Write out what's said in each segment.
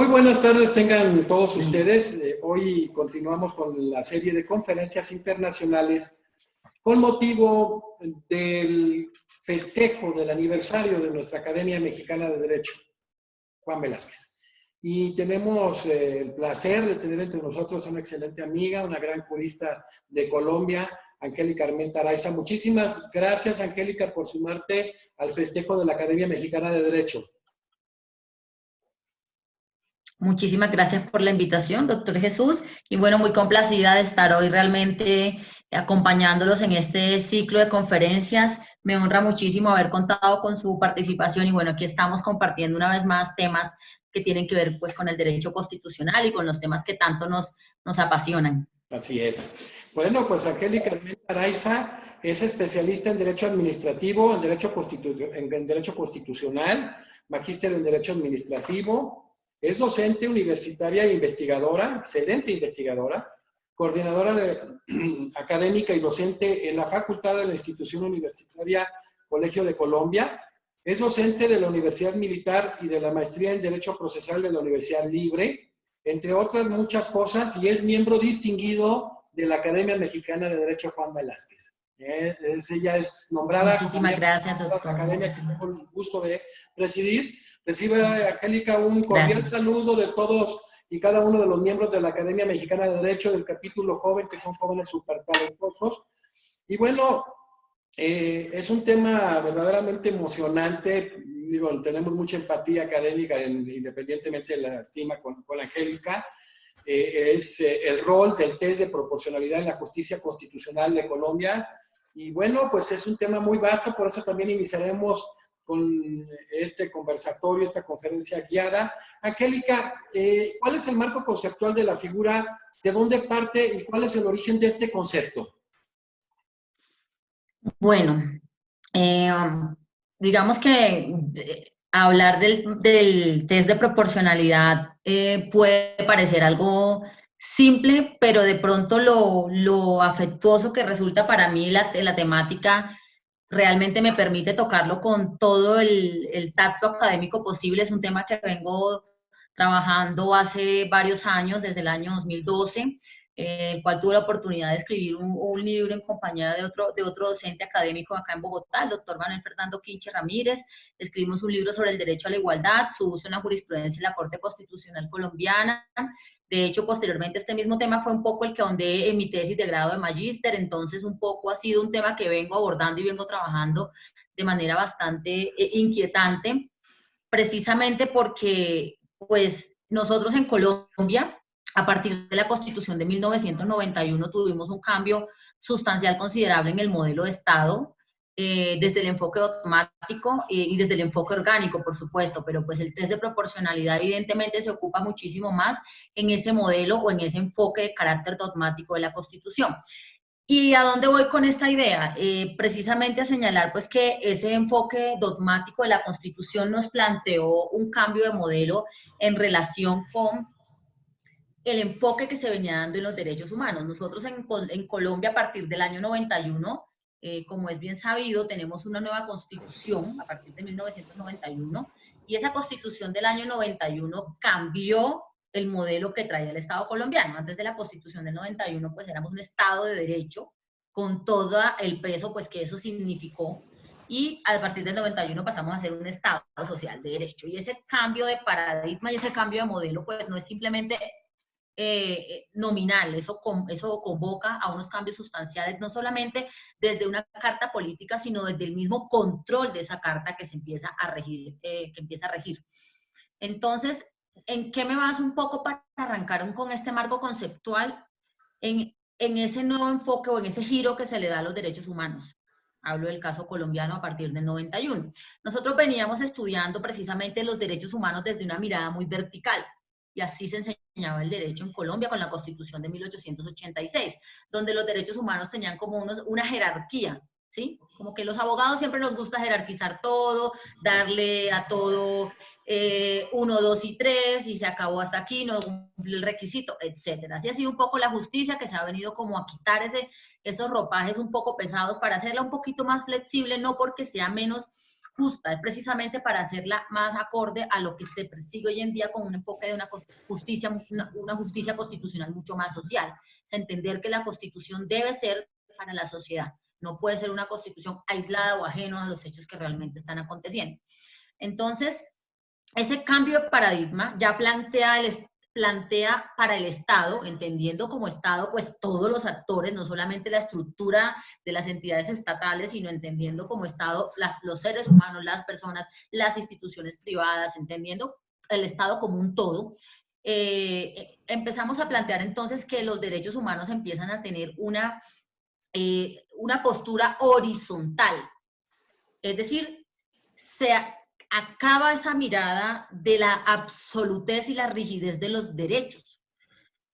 Muy buenas tardes tengan todos ustedes. Hoy continuamos con la serie de conferencias internacionales con motivo del festejo del aniversario de nuestra Academia Mexicana de Derecho, Juan Velázquez. Y tenemos el placer de tener entre nosotros a una excelente amiga, una gran jurista de Colombia, Angélica Armenta Araiza. Muchísimas gracias, Angélica, por sumarte al festejo de la Academia Mexicana de Derecho. Muchísimas gracias por la invitación, doctor Jesús, y bueno, muy complacida de estar hoy realmente acompañándolos en este ciclo de conferencias. Me honra muchísimo haber contado con su participación y bueno, aquí estamos compartiendo una vez más temas que tienen que ver pues con el derecho constitucional y con los temas que tanto nos apasionan. Así es. Bueno, pues Angélica Armenta Araiza es especialista en Derecho Administrativo, en Derecho Constitucional, magíster en Derecho Administrativo, es docente universitaria e investigadora, excelente investigadora, coordinadora académica y docente en la Facultad de la Institución Universitaria Colegio de Colombia, es docente de la Universidad Militar y de la Maestría en Derecho Procesal de la Universidad Libre, entre otras muchas cosas, y es miembro distinguido de la Academia Mexicana de Derecho Juan Velázquez. Ella es nombrada Muchísimas gracias, doctor. la academia que tengo el gusto de presidir. Recibe, Angélica, un cordial saludo de todos y cada uno de los miembros de la Academia Mexicana de Derecho del capítulo joven, que son jóvenes súper talentosos. Y bueno, es un tema verdaderamente emocionante. Digo, tenemos mucha empatía académica, independientemente de la estima con Angélica. Es el rol del test de proporcionalidad en la justicia constitucional de Colombia. Y bueno, pues es un tema muy vasto, por eso también iniciaremos con este conversatorio, esta conferencia guiada. Angélica, ¿cuál es el marco conceptual de la figura? ¿De dónde parte y cuál es el origen de este concepto? Bueno, digamos que hablar del test de proporcionalidad puede parecer algo simple, pero de pronto lo afectuoso que resulta para mí la temática realmente me permite tocarlo con todo el tacto académico posible. Es un tema que vengo trabajando hace varios años, desde el año 2012, el cual tuve la oportunidad de escribir un libro en compañía de otro docente académico acá en Bogotá, el doctor Manuel Fernando Quinche Ramírez. Escribimos un libro sobre el derecho a la igualdad, su uso en la jurisprudencia en la Corte Constitucional Colombiana. De hecho, posteriormente este mismo tema fue un poco el que ahondé en mi tesis de grado de magíster, entonces un poco ha sido un tema que vengo abordando y vengo trabajando de manera bastante inquietante, precisamente porque pues nosotros en Colombia, a partir de la Constitución de 1991, tuvimos un cambio sustancial considerable en el modelo de Estado, desde el enfoque dogmático y desde el enfoque orgánico, por supuesto, pero pues el test de proporcionalidad evidentemente se ocupa muchísimo más en ese modelo o en ese enfoque de carácter dogmático de la Constitución. ¿Y a dónde voy con esta idea? Precisamente a señalar pues que ese enfoque dogmático de la Constitución nos planteó un cambio de modelo en relación con el enfoque que se venía dando en los derechos humanos. Nosotros en Colombia, a partir del año 91, como es bien sabido, tenemos una nueva constitución a partir de 1991, y esa constitución del año 91 cambió el modelo que traía el Estado colombiano. Antes de la constitución del 91, pues éramos un Estado de derecho, con todo el peso pues que eso significó, y a partir del 91 pasamos a ser un Estado social de derecho. Y ese cambio de paradigma y ese cambio de modelo, pues no es simplemente nominal, eso convoca a unos cambios sustanciales, no solamente desde una carta política, sino desde el mismo control de esa carta que se empieza a regir, Entonces, ¿en qué me vas un poco para arrancar con este marco conceptual? En ese nuevo enfoque o en ese giro que se le da a los derechos humanos. Hablo del caso colombiano a partir del 91. Nosotros veníamos estudiando precisamente los derechos humanos desde una mirada muy vertical, y así se enseñaba el derecho en Colombia con la Constitución de 1886, donde los derechos humanos tenían como una jerarquía, ¿sí? Como que los abogados siempre nos gusta jerarquizar todo, darle a todo 1, 2 y 3, y se acabó hasta aquí, no cumple el requisito, etcétera. Así ha sido un poco la justicia, que se ha venido como a quitar esos ropajes un poco pesados para hacerla un poquito más flexible, no porque sea menos justa, es precisamente para hacerla más acorde a lo que se persigue hoy en día con un enfoque de una justicia constitucional mucho más social. Es entender que la Constitución debe ser para la sociedad, no puede ser una Constitución aislada o ajena a los hechos que realmente están aconteciendo. Entonces, ese cambio de paradigma ya plantea para el Estado, entendiendo como Estado, pues todos los actores, no solamente la estructura de las entidades estatales, sino entendiendo como Estado los seres humanos, las personas, las instituciones privadas, entendiendo el Estado como un todo. Empezamos a plantear entonces que los derechos humanos empiezan a tener una postura horizontal, es decir, se acaba esa mirada de la absolutez y la rigidez de los derechos,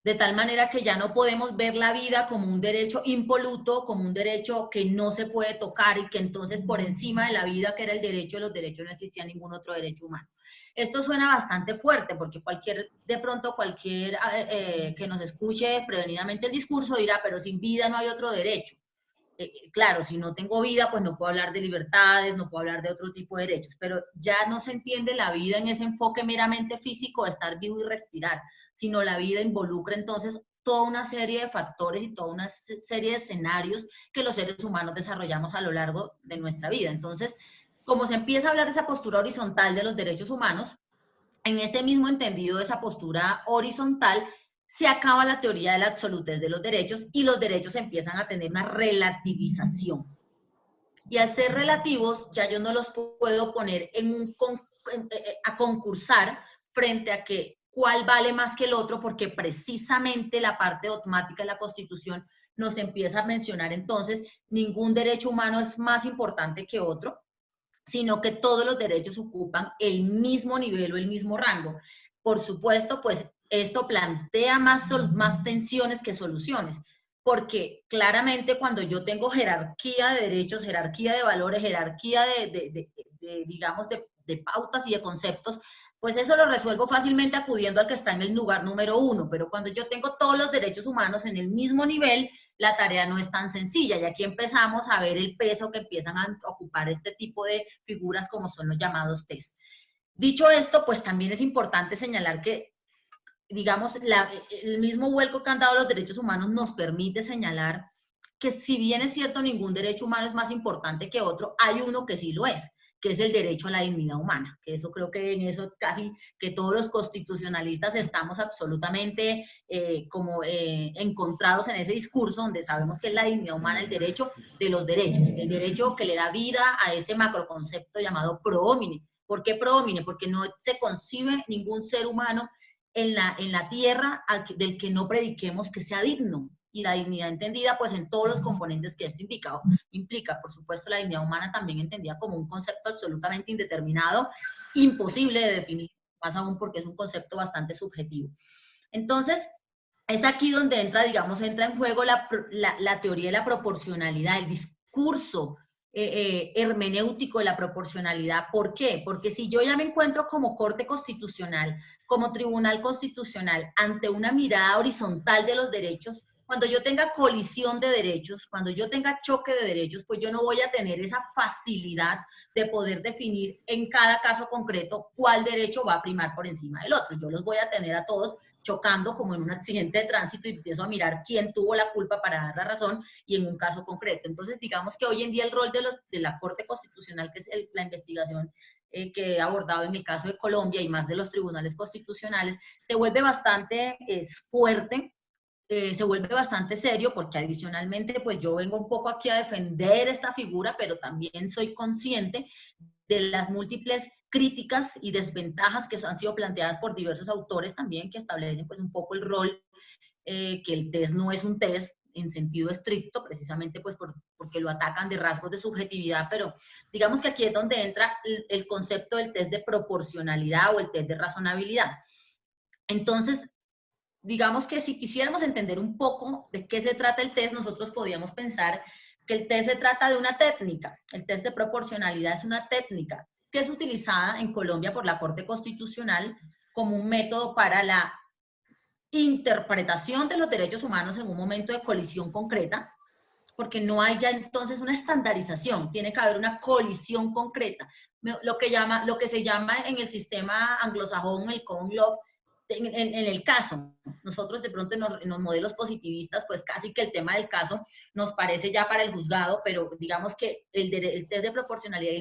de tal manera que ya no podemos ver la vida como un derecho impoluto, como un derecho que no se puede tocar y que entonces por encima de la vida, que era el derecho de los derechos, no existía ningún otro derecho humano. Esto suena bastante fuerte porque cualquier que nos escuche prevenidamente el discurso dirá, pero sin vida no hay otro derecho. Claro, si no tengo vida, pues no puedo hablar de libertades, no puedo hablar de otro tipo de derechos, pero ya no se entiende la vida en ese enfoque meramente físico de estar vivo y respirar, sino la vida involucra entonces toda una serie de factores y toda una serie de escenarios que los seres humanos desarrollamos a lo largo de nuestra vida. Entonces, como se empieza a hablar de esa postura horizontal de los derechos humanos, en ese mismo entendido de esa postura horizontal, se acaba la teoría de la absolutez de los derechos y los derechos empiezan a tener una relativización. Y al ser relativos, ya yo no los puedo poner a concursar frente a que cuál vale más que el otro, porque precisamente la parte dogmática de la Constitución nos empieza a mencionar entonces, ningún derecho humano es más importante que otro, sino que todos los derechos ocupan el mismo nivel o el mismo rango. Por supuesto, pues esto plantea más tensiones que soluciones, porque claramente cuando yo tengo jerarquía de derechos, jerarquía de valores, jerarquía digamos, de pautas y de conceptos, pues eso lo resuelvo fácilmente acudiendo al que está en el lugar número 1, pero cuando yo tengo todos los derechos humanos en el mismo nivel, la tarea no es tan sencilla, y aquí empezamos a ver el peso que empiezan a ocupar este tipo de figuras como son los llamados TES. Dicho esto, pues también es importante señalar que, digamos, el mismo vuelco que han dado los derechos humanos nos permite señalar que si bien es cierto ningún derecho humano es más importante que otro, hay uno que sí lo es, que es el derecho a la dignidad humana, que eso creo que en eso casi que todos los constitucionalistas estamos absolutamente encontrados en ese discurso donde sabemos que es la dignidad humana el derecho de los derechos, el derecho que le da vida a ese macroconcepto llamado pro homine. ¿Por qué pro homine? Porque no se concibe ningún ser humano en la tierra del que no prediquemos que sea digno. Y la dignidad entendida pues en todos los componentes que esto implica. Por supuesto, la dignidad humana también entendida como un concepto absolutamente indeterminado, imposible de definir, más aún porque es un concepto bastante subjetivo. Entonces, es aquí donde entra en juego la teoría de la proporcionalidad, el discurso hermenéutico de la proporcionalidad. ¿Por qué? Porque si yo ya me encuentro como Corte Constitucional, como Tribunal Constitucional, ante una mirada horizontal de los derechos, cuando yo tenga colisión de derechos, cuando yo tenga choque de derechos, pues yo no voy a tener esa facilidad de poder definir en cada caso concreto cuál derecho va a primar por encima del otro. Yo los voy a tener a todos chocando como en un accidente de tránsito y empiezo a mirar quién tuvo la culpa para dar la razón y en un caso concreto. Entonces, digamos que hoy en día el rol de la Corte Constitucional, que es la investigación que he abordado en el caso de Colombia y más de los tribunales constitucionales, se vuelve bastante fuerte, se vuelve bastante serio, porque adicionalmente pues yo vengo un poco aquí a defender esta figura, pero también soy consciente de las múltiples críticas y desventajas que han sido planteadas por diversos autores también, que establecen pues un poco el rol, que el test no es un test en sentido estricto, precisamente pues porque lo atacan de rasgos de subjetividad, pero digamos que aquí es donde entra el concepto del test de proporcionalidad o el test de razonabilidad. Entonces, digamos que si quisiéramos entender un poco de qué se trata el test, nosotros podríamos pensar que el test se trata de una técnica. El test de proporcionalidad es una técnica que es utilizada en Colombia por la Corte Constitucional como un método para la interpretación de los derechos humanos en un momento de colisión concreta, porque no hay ya entonces una estandarización, tiene que haber una colisión concreta. Lo que se llama en el sistema anglosajón el common law, en el caso, nosotros de pronto en los modelos positivistas, pues casi que el tema del caso nos parece ya para el juzgado, pero digamos que el test de proporcionalidad,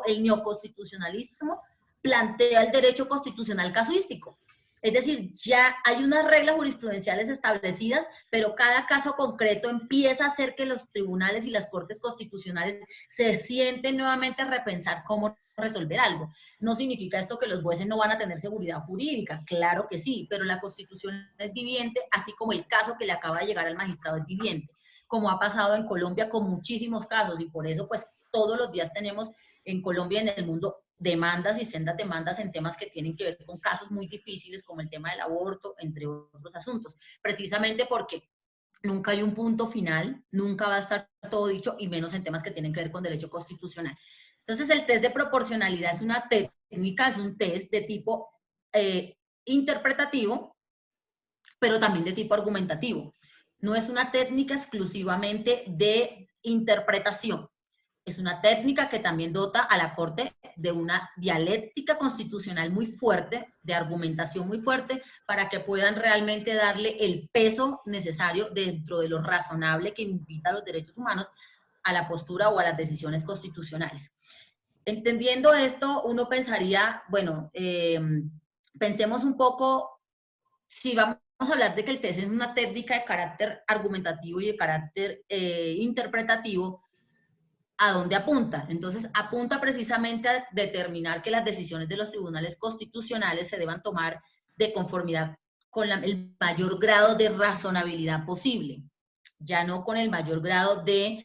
el neoconstitucionalismo, plantea el derecho constitucional casuístico. Es decir, ya hay unas reglas jurisprudenciales establecidas, pero cada caso concreto empieza a hacer que los tribunales y las cortes constitucionales se sienten nuevamente a repensar cómo resolver algo. No significa esto que los jueces no van a tener seguridad jurídica, claro que sí, pero la Constitución es viviente, así como el caso que le acaba de llegar al magistrado es viviente, como ha pasado en Colombia con muchísimos casos, y por eso pues todos los días tenemos en Colombia y en el mundo demandas y sendas demandas en temas que tienen que ver con casos muy difíciles como el tema del aborto, entre otros asuntos, precisamente porque nunca hay un punto final, nunca va a estar todo dicho, y menos en temas que tienen que ver con derecho constitucional. Entonces, el test de proporcionalidad es una técnica, es un test de tipo interpretativo, pero también de tipo argumentativo. No es una técnica exclusivamente de interpretación. Es una técnica que también dota a la Corte de una dialéctica constitucional muy fuerte, de argumentación muy fuerte, para que puedan realmente darle el peso necesario dentro de lo razonable que invita a los derechos humanos a la postura o a las decisiones constitucionales. Entendiendo esto, uno pensaría, bueno, pensemos un poco, si vamos a hablar de que el test es una técnica de carácter argumentativo y de carácter interpretativo, ¿a dónde apunta? Entonces, apunta precisamente a determinar que las decisiones de los tribunales constitucionales se deban tomar de conformidad con el mayor grado de razonabilidad posible, ya no con el mayor grado de,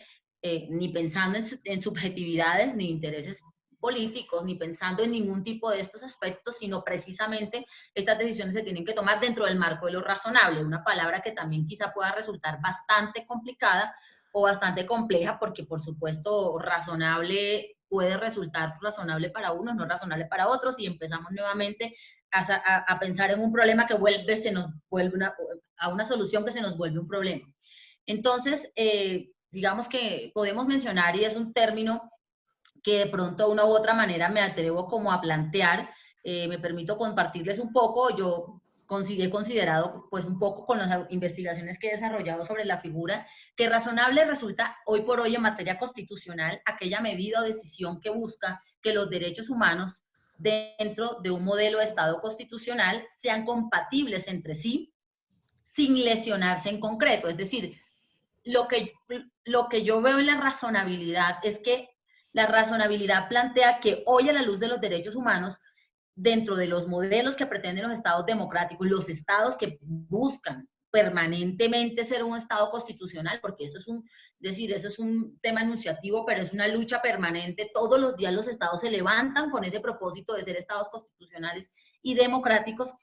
ni pensando en subjetividades, ni intereses políticos, ni pensando en ningún tipo de estos aspectos, sino precisamente estas decisiones se tienen que tomar dentro del marco de lo razonable, una palabra que también quizá pueda resultar bastante complicada o bastante compleja, porque por supuesto razonable puede resultar razonable para unos, no razonable para otros, y empezamos nuevamente a pensar en un problema que se nos vuelve a una solución que se nos vuelve un problema. Entonces, digamos que podemos mencionar, y es un término que de pronto de una u otra manera me atrevo como a plantear, me permito compartirles un poco. Yo he considerado pues un poco con las investigaciones que he desarrollado sobre la figura, que razonable resulta hoy por hoy en materia constitucional aquella medida o decisión que busca que los derechos humanos dentro de un modelo de Estado constitucional sean compatibles entre sí sin lesionarse en concreto. Es decir, lo que yo veo en la razonabilidad es que la razonabilidad plantea que hoy, a la luz de los derechos humanos, dentro de los modelos que pretenden los estados democráticos, los estados que buscan permanentemente ser un estado constitucional, porque eso es un tema enunciativo, pero es una lucha permanente. Todos los días los estados se levantan con ese propósito de ser estados constitucionales y democráticos.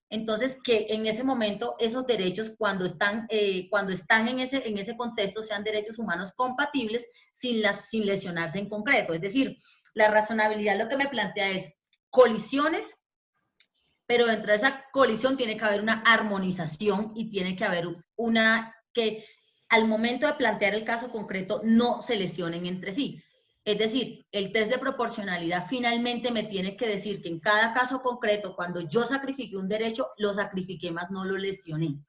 Entonces, que en ese momento esos derechos, cuando están en ese contexto, sean derechos humanos compatibles sin lesionarse en concreto. Es decir, la razonabilidad lo que me plantea es colisiones, pero dentro de esa colisión tiene que haber una armonización y tiene que haber que al momento de plantear el caso concreto no se lesionen entre sí. Es decir, el test de proporcionalidad finalmente me tiene que decir que en cada caso concreto, cuando yo sacrifiqué un derecho, lo sacrifiqué más no lo lesioné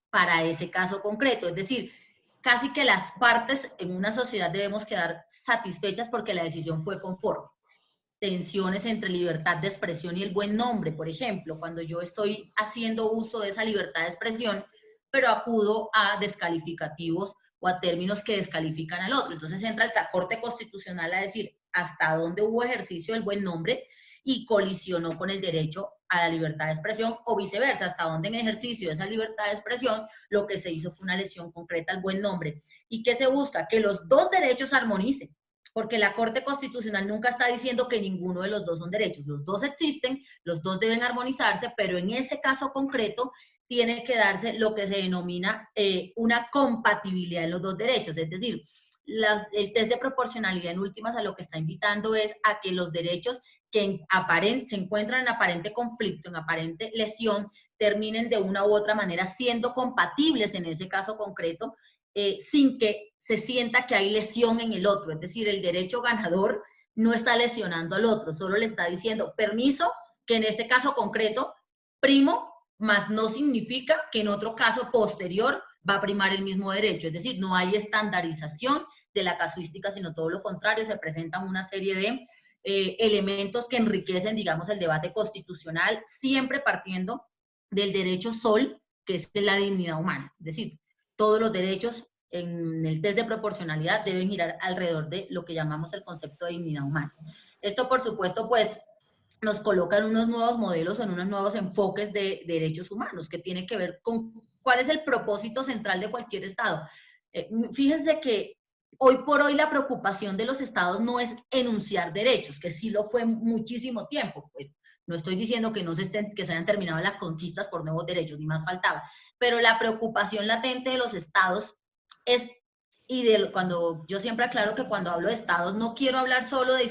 para ese caso concreto. Es decir, casi que las partes en una sociedad debemos quedar satisfechas porque la decisión fue conforme. Tensiones entre libertad de expresión y el buen nombre, por ejemplo, cuando yo estoy haciendo uso de esa libertad de expresión, pero acudo a descalificativos o a términos que descalifican al otro. Entonces entra la Corte Constitucional a decir hasta dónde hubo ejercicio del buen nombre y colisionó con el derecho a la libertad de expresión, o viceversa, hasta dónde en ejercicio de esa libertad de expresión lo que se hizo fue una lesión concreta al buen nombre. ¿Y qué se busca? Que los dos derechos armonicen, porque la Corte Constitucional nunca está diciendo que ninguno de los dos son derechos. Los dos existen, los dos deben armonizarse, pero en ese caso concreto tiene que darse lo que se denomina una compatibilidad en los dos derechos. Es decir, el test de proporcionalidad en últimas a lo que está invitando es a que los derechos que se encuentran en aparente conflicto, en aparente lesión, terminen de una u otra manera siendo compatibles en ese caso concreto, sin que se sienta que hay lesión en el otro, es decir, el derecho ganador no está lesionando al otro, solo le está diciendo permiso, que en este caso concreto, primo, más no significa que en otro caso posterior va a primar el mismo derecho, es decir, no hay estandarización de la casuística, sino todo lo contrario, se presentan una serie de elementos que enriquecen, digamos, el debate constitucional, siempre partiendo del derecho sol, que es de la dignidad humana, es decir, todos los derechos en el test de proporcionalidad deben girar alrededor de lo que llamamos el concepto de dignidad humana. Esto, por supuesto, pues, nos coloca en unos nuevos modelos, en unos nuevos enfoques de derechos humanos, que tiene que ver con cuál es el propósito central de cualquier Estado. Fíjense que hoy por hoy la preocupación de los Estados no es enunciar derechos, que sí lo fue muchísimo tiempo. Pues, no estoy diciendo que, que se hayan terminado las conquistas por nuevos derechos, ni más faltaba, pero la preocupación latente de los Estados es, cuando yo siempre aclaro que cuando hablo de Estados no quiero hablar solo de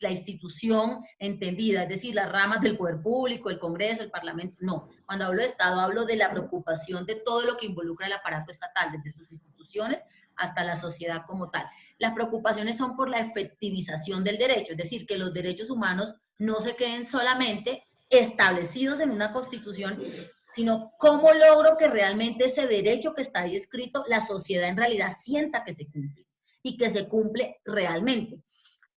la institución entendida, es decir, las ramas del poder público, el Congreso, el Parlamento, no. Cuando hablo de Estado hablo de la preocupación de todo lo que involucra el aparato estatal, desde sus instituciones hasta la sociedad como tal. Las preocupaciones son por la efectivización del derecho, es decir, que los derechos humanos no se queden solamente establecidos en una constitución, sino cómo logro que realmente ese derecho que está ahí escrito, la sociedad en realidad sienta que se cumple y que se cumple realmente.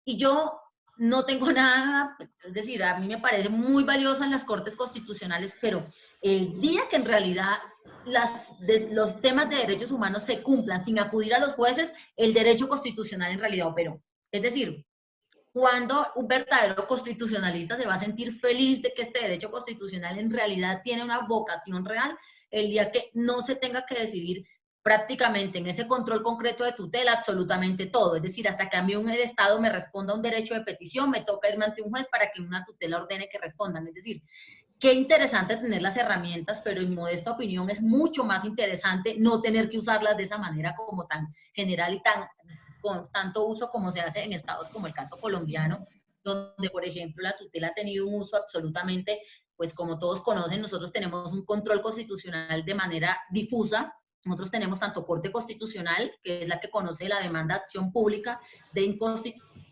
Y yo no tengo nada, es decir, a mí me parece muy valiosa en las Cortes Constitucionales, pero el día que en realidad los temas de derechos humanos se cumplan sin acudir a los jueces, el derecho constitucional en realidad operó. Es decir, cuando un verdadero constitucionalista se va a sentir feliz de que este derecho constitucional en realidad tiene una vocación real, el día que no se tenga que decidir prácticamente en ese control concreto de tutela absolutamente todo, es decir, hasta que a mí un Estado me responda un derecho de petición, me toca irme ante un juez para que una tutela ordene que respondan, es decir, qué interesante tener las herramientas, pero en modesta opinión es mucho más interesante no tener que usarlas de esa manera como tan general y tan con tanto uso como se hace en estados como el caso colombiano, donde, por ejemplo, la tutela ha tenido un uso absolutamente, pues como todos conocen, nosotros tenemos un control constitucional de manera difusa. Nosotros tenemos tanto Corte Constitucional, que es la que conoce la demanda de acción pública de inconstitucionalidad.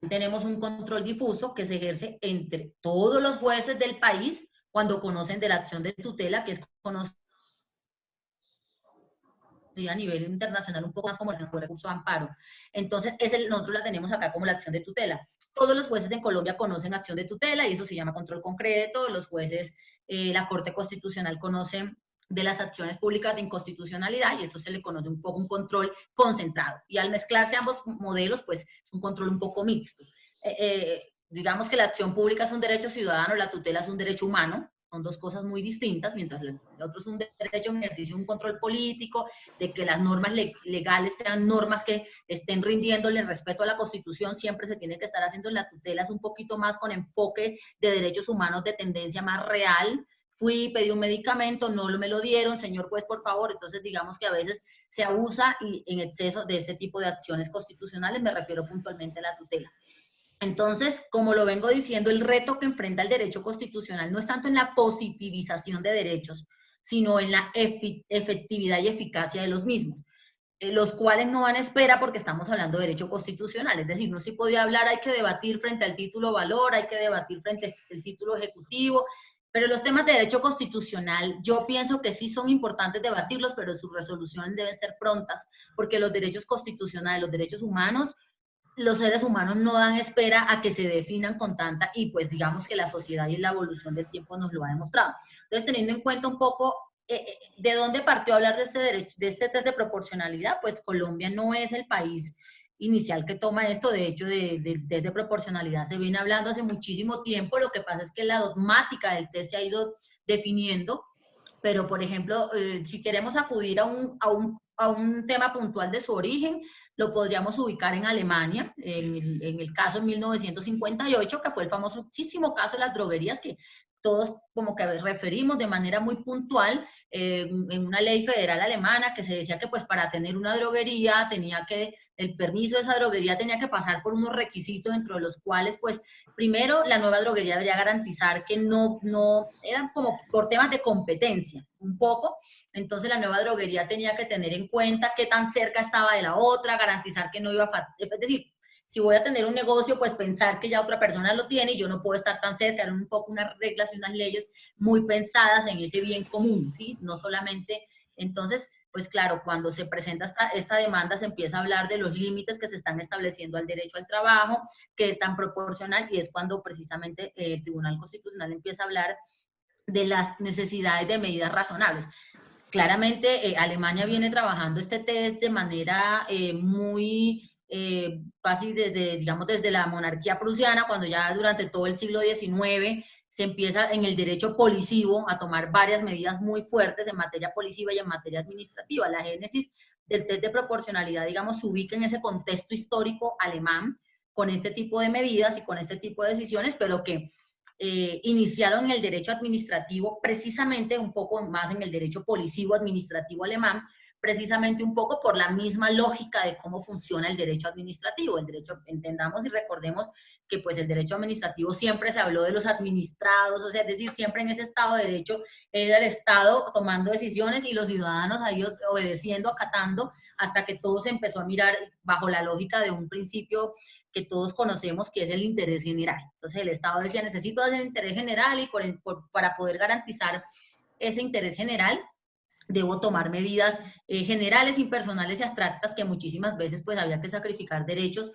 Tenemos un control difuso que se ejerce entre todos los jueces del país cuando conocen de la acción de tutela, que es conocida a nivel internacional un poco más como el recurso de amparo. Entonces, nosotros la tenemos acá como la acción de tutela. Todos los jueces en Colombia conocen acción de tutela y eso se llama control concreto. Los jueces, la Corte Constitucional conoce de las acciones públicas de inconstitucionalidad y esto se le conoce un poco un control concentrado. Y al mezclarse ambos modelos, pues es un control un poco mixto. Digamos que la acción pública es un derecho ciudadano, la tutela es un derecho humano, son dos cosas muy distintas, mientras el otro es un derecho, un ejercicio, un control político, de que las normas legales sean normas que estén rindiéndole respeto a la Constitución, siempre se tiene que estar haciendo. La tutela es un poquito más con enfoque de derechos humanos de tendencia más real. Fui, pedí un medicamento, no me lo dieron, señor juez, por favor. Entonces, digamos que a veces se abusa en exceso de este tipo de acciones constitucionales, me refiero puntualmente a la tutela. Entonces, como lo vengo diciendo, el reto que enfrenta el derecho constitucional no es tanto en la positivización de derechos, sino en la efectividad y eficacia de los mismos, los cuales no van a espera porque estamos hablando de derecho constitucional. Es decir, no se podía hablar, hay que debatir frente al título valor, hay que debatir frente al título ejecutivo, pero los temas de derecho constitucional yo pienso que sí son importantes debatirlos, pero sus resoluciones deben ser prontas, porque los derechos constitucionales, los derechos humanos, los seres humanos no dan espera a que se definan con tanta, y pues digamos que la sociedad y la evolución del tiempo nos lo ha demostrado. Entonces, teniendo en cuenta un poco de dónde partió a hablar de este derecho, de este test de proporcionalidad, pues Colombia no es el país inicial que toma esto. De hecho, del test de proporcionalidad se viene hablando hace muchísimo tiempo. Lo que pasa es que la dogmática del test se ha ido definiendo, pero por ejemplo, si queremos acudir a un tema puntual de su origen, lo podríamos ubicar en Alemania, en el caso en 1958, que fue el famosísimo caso de las droguerías, que todos como que referimos de manera muy puntual, en una ley federal alemana que se decía que pues para tener una droguería tenía que el permiso de esa droguería tenía que pasar por unos requisitos dentro de los cuales, pues, primero, la nueva droguería debería garantizar que no eran como por temas de competencia, un poco. Entonces, la nueva droguería tenía que tener en cuenta qué tan cerca estaba de la otra, garantizar que no iba a... Es decir, si voy a tener un negocio, pues pensar que ya otra persona lo tiene y yo no puedo estar tan cerca. Eran un poco unas reglas y unas leyes muy pensadas en ese bien común, ¿sí? No solamente... Entonces, pues claro, cuando se presenta esta demanda se empieza a hablar de los límites que se están estableciendo al derecho al trabajo, que es tan proporcional, y es cuando precisamente el Tribunal Constitucional empieza a hablar de las necesidades de medidas razonables. Claramente, Alemania viene trabajando este test de manera muy fácil desde, digamos, desde la monarquía prusiana, cuando ya durante todo el siglo XIX se empieza en el derecho policivo a tomar varias medidas muy fuertes en materia policiva y en materia administrativa. La génesis del test de proporcionalidad, digamos, se ubica en ese contexto histórico alemán, con este tipo de medidas y con este tipo de decisiones, pero que iniciaron en el derecho administrativo, precisamente un poco más en el derecho policivo administrativo alemán, precisamente un poco por la misma lógica de cómo funciona el derecho administrativo. El derecho, entendamos y recordemos que pues el derecho administrativo siempre se habló de los administrados, o sea, es decir, siempre en ese Estado de Derecho era el Estado tomando decisiones y los ciudadanos ahí obedeciendo, acatando, hasta que todo se empezó a mirar bajo la lógica de un principio que todos conocemos, que es el interés general. Entonces el Estado decía, necesito ese interés general y para poder garantizar ese interés general, debo tomar medidas generales, impersonales y abstractas, que muchísimas veces pues había que sacrificar derechos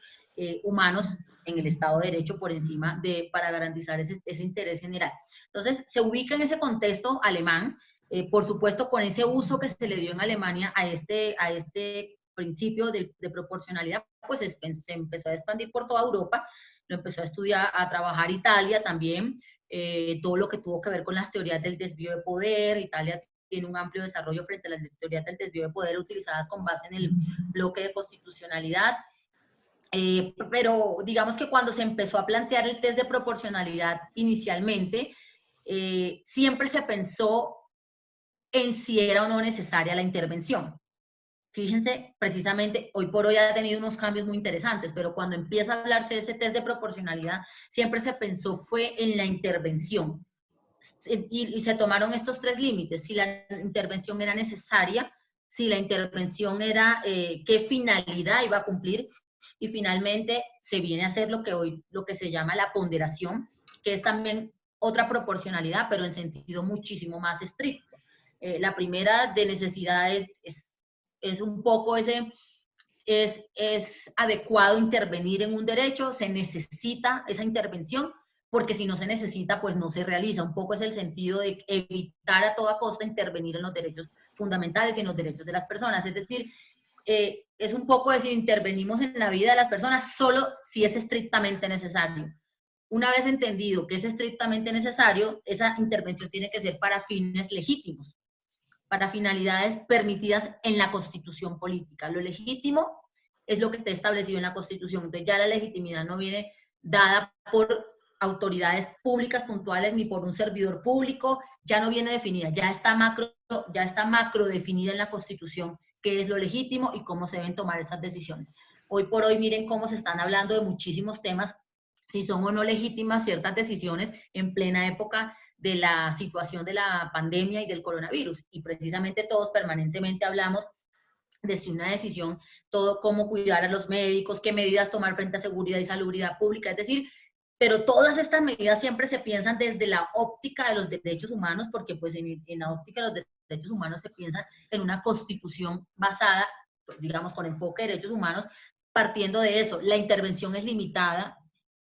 humanos en el Estado de Derecho por encima para garantizar ese interés general. Entonces se ubica en ese contexto alemán, por supuesto con ese uso que se le dio en Alemania a este principio de proporcionalidad, pues se empezó a expandir por toda Europa, lo empezó a estudiar, a trabajar Italia también, todo lo que tuvo que ver con las teorías del desvío de poder. Italia tiene un amplio desarrollo frente a las teorías del desvío de poder utilizadas con base en el bloque de constitucionalidad. Pero digamos que cuando se empezó a plantear el test de proporcionalidad inicialmente, siempre se pensó en si era o no necesaria la intervención. Fíjense, precisamente, hoy por hoy ha tenido unos cambios muy interesantes, pero cuando empieza a hablarse de ese test de proporcionalidad, siempre se pensó fue en la intervención. Y se tomaron estos tres límites: si la intervención era necesaria, si la intervención era, qué finalidad iba a cumplir, y finalmente se viene a hacer lo que se llama la ponderación, que es también otra proporcionalidad, pero en sentido muchísimo más estricto. La primera de necesidad es un poco es adecuado intervenir en un derecho, se necesita esa intervención, porque si no se necesita, pues no se realiza. Un poco es el sentido de evitar a toda costa intervenir en los derechos fundamentales y en los derechos de las personas. Es decir, es un poco de si intervenimos en la vida de las personas solo si es estrictamente necesario. Una vez entendido que es estrictamente necesario, esa intervención tiene que ser para fines legítimos, para finalidades permitidas en la Constitución política. Lo legítimo es lo que está establecido en la Constitución. Entonces ya la legitimidad no viene dada por autoridades públicas puntuales ni por un servidor público, ya no viene definida, ya está macro definida en la Constitución qué es lo legítimo y cómo se deben tomar esas decisiones. Hoy por hoy miren cómo se están hablando de muchísimos temas, si son o no legítimas ciertas decisiones en plena época de la situación de la pandemia y del coronavirus, y precisamente todos permanentemente hablamos de si una decisión, todo cómo cuidar a los médicos, qué medidas tomar frente a seguridad y salubridad pública, es decir, pero todas estas medidas siempre se piensan desde la óptica de los derechos humanos, porque pues en la óptica de los derechos humanos se piensa en una constitución basada, pues, digamos, con enfoque de derechos humanos, partiendo de eso. La intervención es limitada,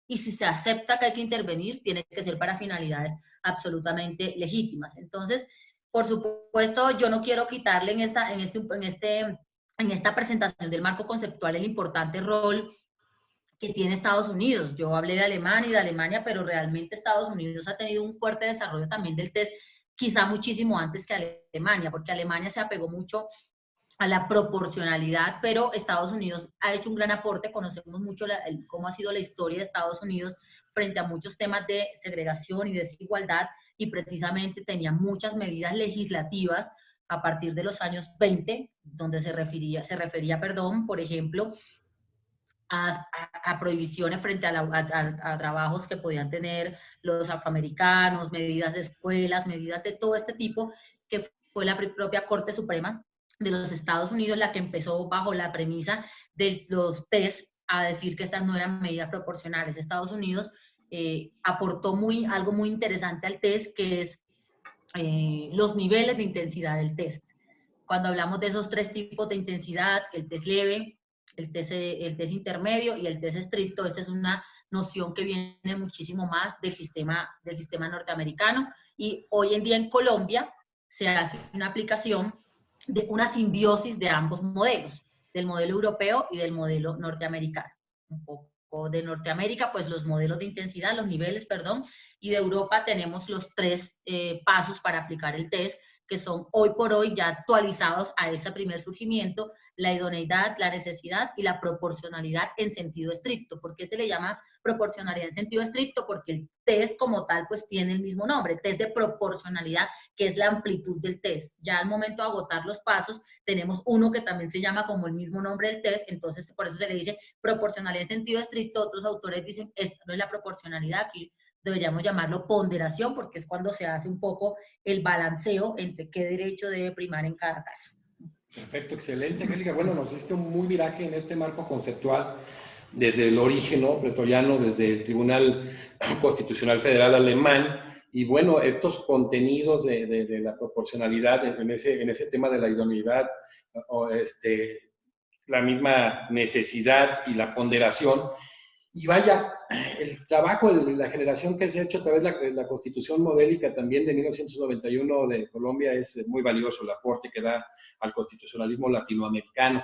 y si se acepta que hay que intervenir, tiene que ser para finalidades absolutamente legítimas. Entonces, por supuesto, yo no quiero quitarle en esta presentación del marco conceptual el importante rol que tiene Estados Unidos. Yo hablé de Alemania, pero realmente Estados Unidos ha tenido un fuerte desarrollo también del test, quizá muchísimo antes que Alemania, porque Alemania se apegó mucho a la proporcionalidad, pero Estados Unidos ha hecho un gran aporte. Conocemos mucho cómo ha sido la historia de Estados Unidos frente a muchos temas de segregación y desigualdad, y precisamente tenía muchas medidas legislativas a partir de los años 20, donde se refería, perdón, por ejemplo, a prohibiciones frente a trabajos que podían tener los afroamericanos, medidas de escuelas, medidas de todo este tipo, que fue la propia Corte Suprema de los Estados Unidos la que empezó bajo la premisa de los test a decir que estas no eran medidas proporcionales. Estados Unidos aportó algo muy interesante al test, que es los niveles de intensidad del test. Cuando hablamos de esos 3 tipos de intensidad, el test leve, el test intermedio y el test estricto, esta es una noción que viene muchísimo más del sistema norteamericano, y hoy en día en Colombia se hace una aplicación de una simbiosis de ambos modelos, del modelo europeo y del modelo norteamericano. Un poco de Norteamérica, pues los modelos de intensidad, los niveles, perdón, y de Europa tenemos los 3 pasos para aplicar el test, que son hoy por hoy ya actualizados a ese primer surgimiento: la idoneidad, la necesidad y la proporcionalidad en sentido estricto. ¿Por qué se le llama proporcionalidad en sentido estricto? Porque el test como tal pues tiene el mismo nombre, test de proporcionalidad, que es la amplitud del test. Ya al momento de agotar los pasos, tenemos uno que también se llama como el mismo nombre del test, entonces por eso se le dice proporcionalidad en sentido estricto. Otros autores dicen, esta no es la proporcionalidad, aquí deberíamos llamarlo ponderación, porque es cuando se hace un poco el balanceo entre qué derecho debe primar en cada caso. Perfecto, excelente, Angélica. Bueno, nos diste un muy viraje en este marco conceptual desde el origen, ¿no?, pretoriano, desde el Tribunal Constitucional Federal alemán, y bueno, estos contenidos de la proporcionalidad en ese tema de la idoneidad, o la misma necesidad y la ponderación. Y vaya, el trabajo, la generación que se ha hecho a través de la Constitución modélica también de 1991 de Colombia es muy valioso, el aporte que da al constitucionalismo latinoamericano.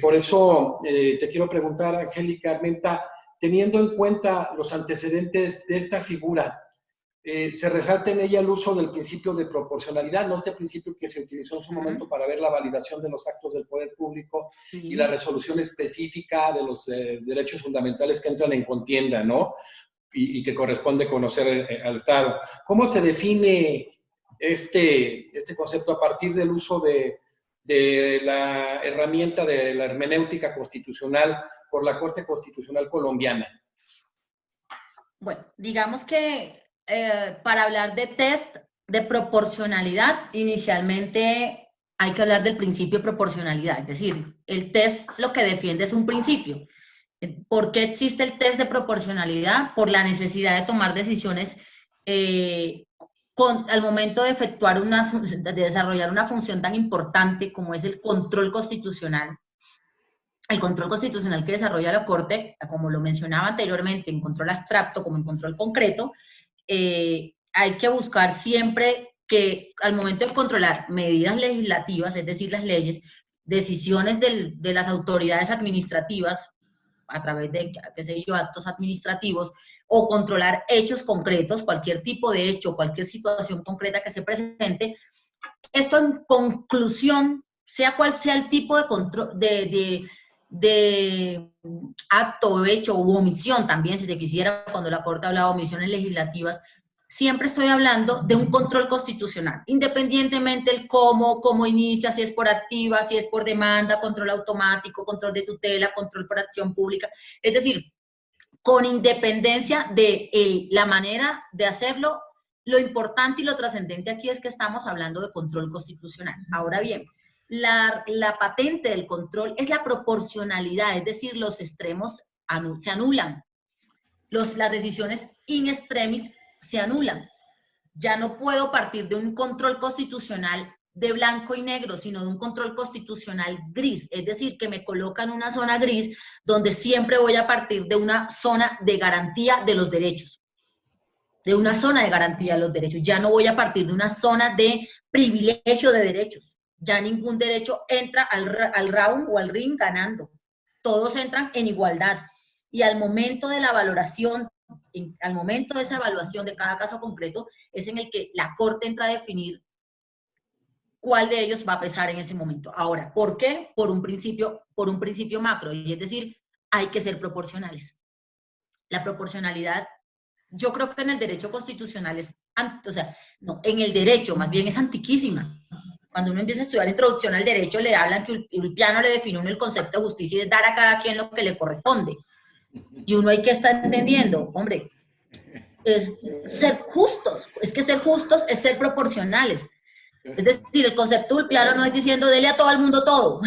Por eso te quiero preguntar, Angélica Armenta, teniendo en cuenta los antecedentes de esta figura, se resalta en ella el uso del principio de proporcionalidad, ¿no? Este principio que se utilizó en su momento para ver la validación de los actos del poder público y la resolución específica de los derechos fundamentales que entran en contienda, ¿no? Y que corresponde conocer al Estado. ¿Cómo se define este concepto a partir del uso de la herramienta de la hermenéutica constitucional por la Corte Constitucional colombiana? Bueno, digamos que para hablar de test de proporcionalidad, inicialmente hay que hablar del principio de proporcionalidad, es decir, el test lo que defiende es un principio. ¿Por qué existe el test de proporcionalidad? Por la necesidad de tomar decisiones al momento de efectuar de desarrollar una función tan importante como es el control constitucional. El control constitucional que desarrolla la Corte, como lo mencionaba anteriormente, en control abstracto como en control concreto, hay que buscar siempre que al momento de controlar medidas legislativas, es decir, las leyes, decisiones de las autoridades administrativas a través de, qué sé yo, actos administrativos, o controlar hechos concretos, cualquier tipo de hecho, cualquier situación concreta que se presente, esto en conclusión, sea cual sea el tipo de control, de acto, hecho u omisión también, si se quisiera, cuando la Corte habla de omisiones legislativas, siempre estoy hablando de un control constitucional, independientemente el cómo inicia, si es por activa, si es por demanda, control automático, control de tutela, control por acción pública, es decir, con independencia de la manera de hacerlo, lo importante y lo trascendente aquí es que estamos hablando de control constitucional. Ahora bien, la patente del control es la proporcionalidad, es decir, los extremos se anulan, las decisiones in extremis se anulan. Ya no puedo partir de un control constitucional de blanco y negro, sino de un control constitucional gris, es decir, que me coloca en una zona gris donde siempre voy a partir de una zona de garantía de los derechos, de una zona de garantía de los derechos. Ya no voy a partir de una zona de privilegio de derechos. Ya ningún derecho entra al round o al ring ganando. Todos entran en igualdad. Y al momento de la valoración, al momento de esa evaluación de cada caso concreto, es en el que la Corte entra a definir cuál de ellos va a pesar en ese momento. Ahora, ¿por qué? Por un principio macro, y es decir, hay que ser proporcionales. La proporcionalidad, yo creo que en el derecho constitucional en el derecho más bien es antiquísima. Cuando uno empieza a estudiar introducción al derecho, le hablan que Ulpiano le definió el concepto de justicia y es dar a cada quien lo que le corresponde. Y uno hay que estar entendiendo, hombre, es ser justos, es que ser justos es ser proporcionales. Es decir, el concepto Ulpiano no es diciendo dele a todo el mundo todo,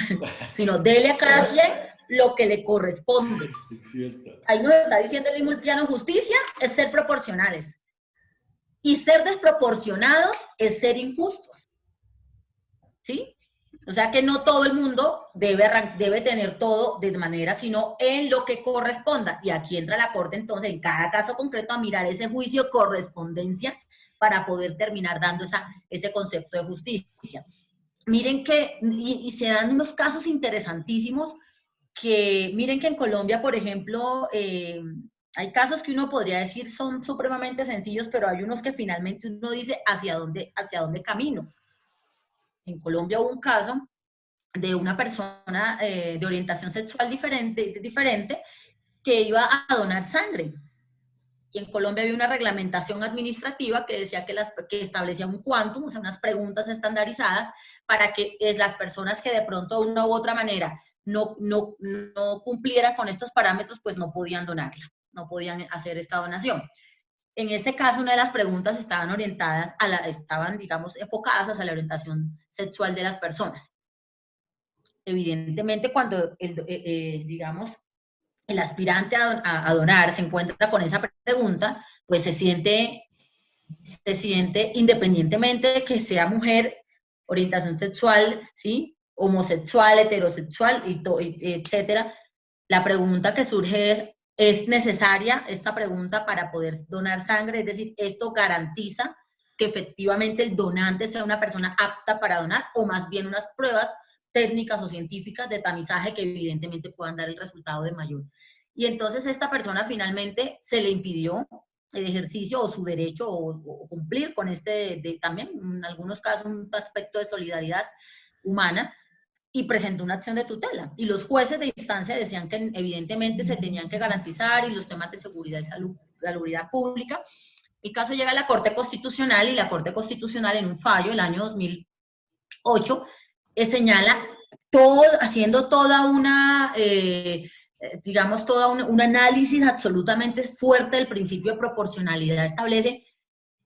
sino dele a cada quien lo que le corresponde. Ahí nos está diciendo el mismo Ulpiano, justicia es ser proporcionales. Y ser desproporcionados es ser injustos. ¿Sí? O sea que no todo el mundo debe tener todo de manera, sino en lo que corresponda. Y aquí entra la Corte entonces, en cada caso concreto, a mirar ese juicio correspondencia para poder terminar dando ese concepto de justicia. Miren que, y se dan unos casos interesantísimos, que miren que en Colombia, por ejemplo, hay casos que uno podría decir son supremamente sencillos, pero hay unos que finalmente uno dice hacia dónde camino. En Colombia hubo un caso de una persona de orientación sexual diferente que iba a donar sangre. Y en Colombia había una reglamentación administrativa que decía que establecía un quantum, o sea, unas preguntas estandarizadas para que las personas que de pronto de una u otra manera no cumplieran con estos parámetros, pues no podían donarla, no podían hacer esta donación. En este caso, una de las preguntas estaban digamos, enfocadas hacia la orientación sexual de las personas. Evidentemente, cuando digamos, el aspirante a donar se encuentra con esa pregunta, pues se siente independientemente de que sea mujer, orientación sexual, ¿sí? Homosexual, heterosexual, etcétera. La pregunta que surge ¿es necesaria esta pregunta para poder donar sangre? Es decir, ¿esto garantiza que efectivamente el donante sea una persona apta para donar o más bien unas pruebas técnicas o científicas de tamizaje que evidentemente puedan dar el resultado de mayor? Y entonces esta persona finalmente se le impidió el ejercicio o su derecho o cumplir con también en algunos casos un aspecto de solidaridad humana, y presentó una acción de tutela. Y los jueces de instancia decían que evidentemente se tenían que garantizar y los temas de seguridad y salubridad pública. El caso llega a la Corte Constitucional y la Corte Constitucional en un fallo el año 2008 señala haciendo toda una, digamos, un análisis absolutamente fuerte del principio de proporcionalidad, establece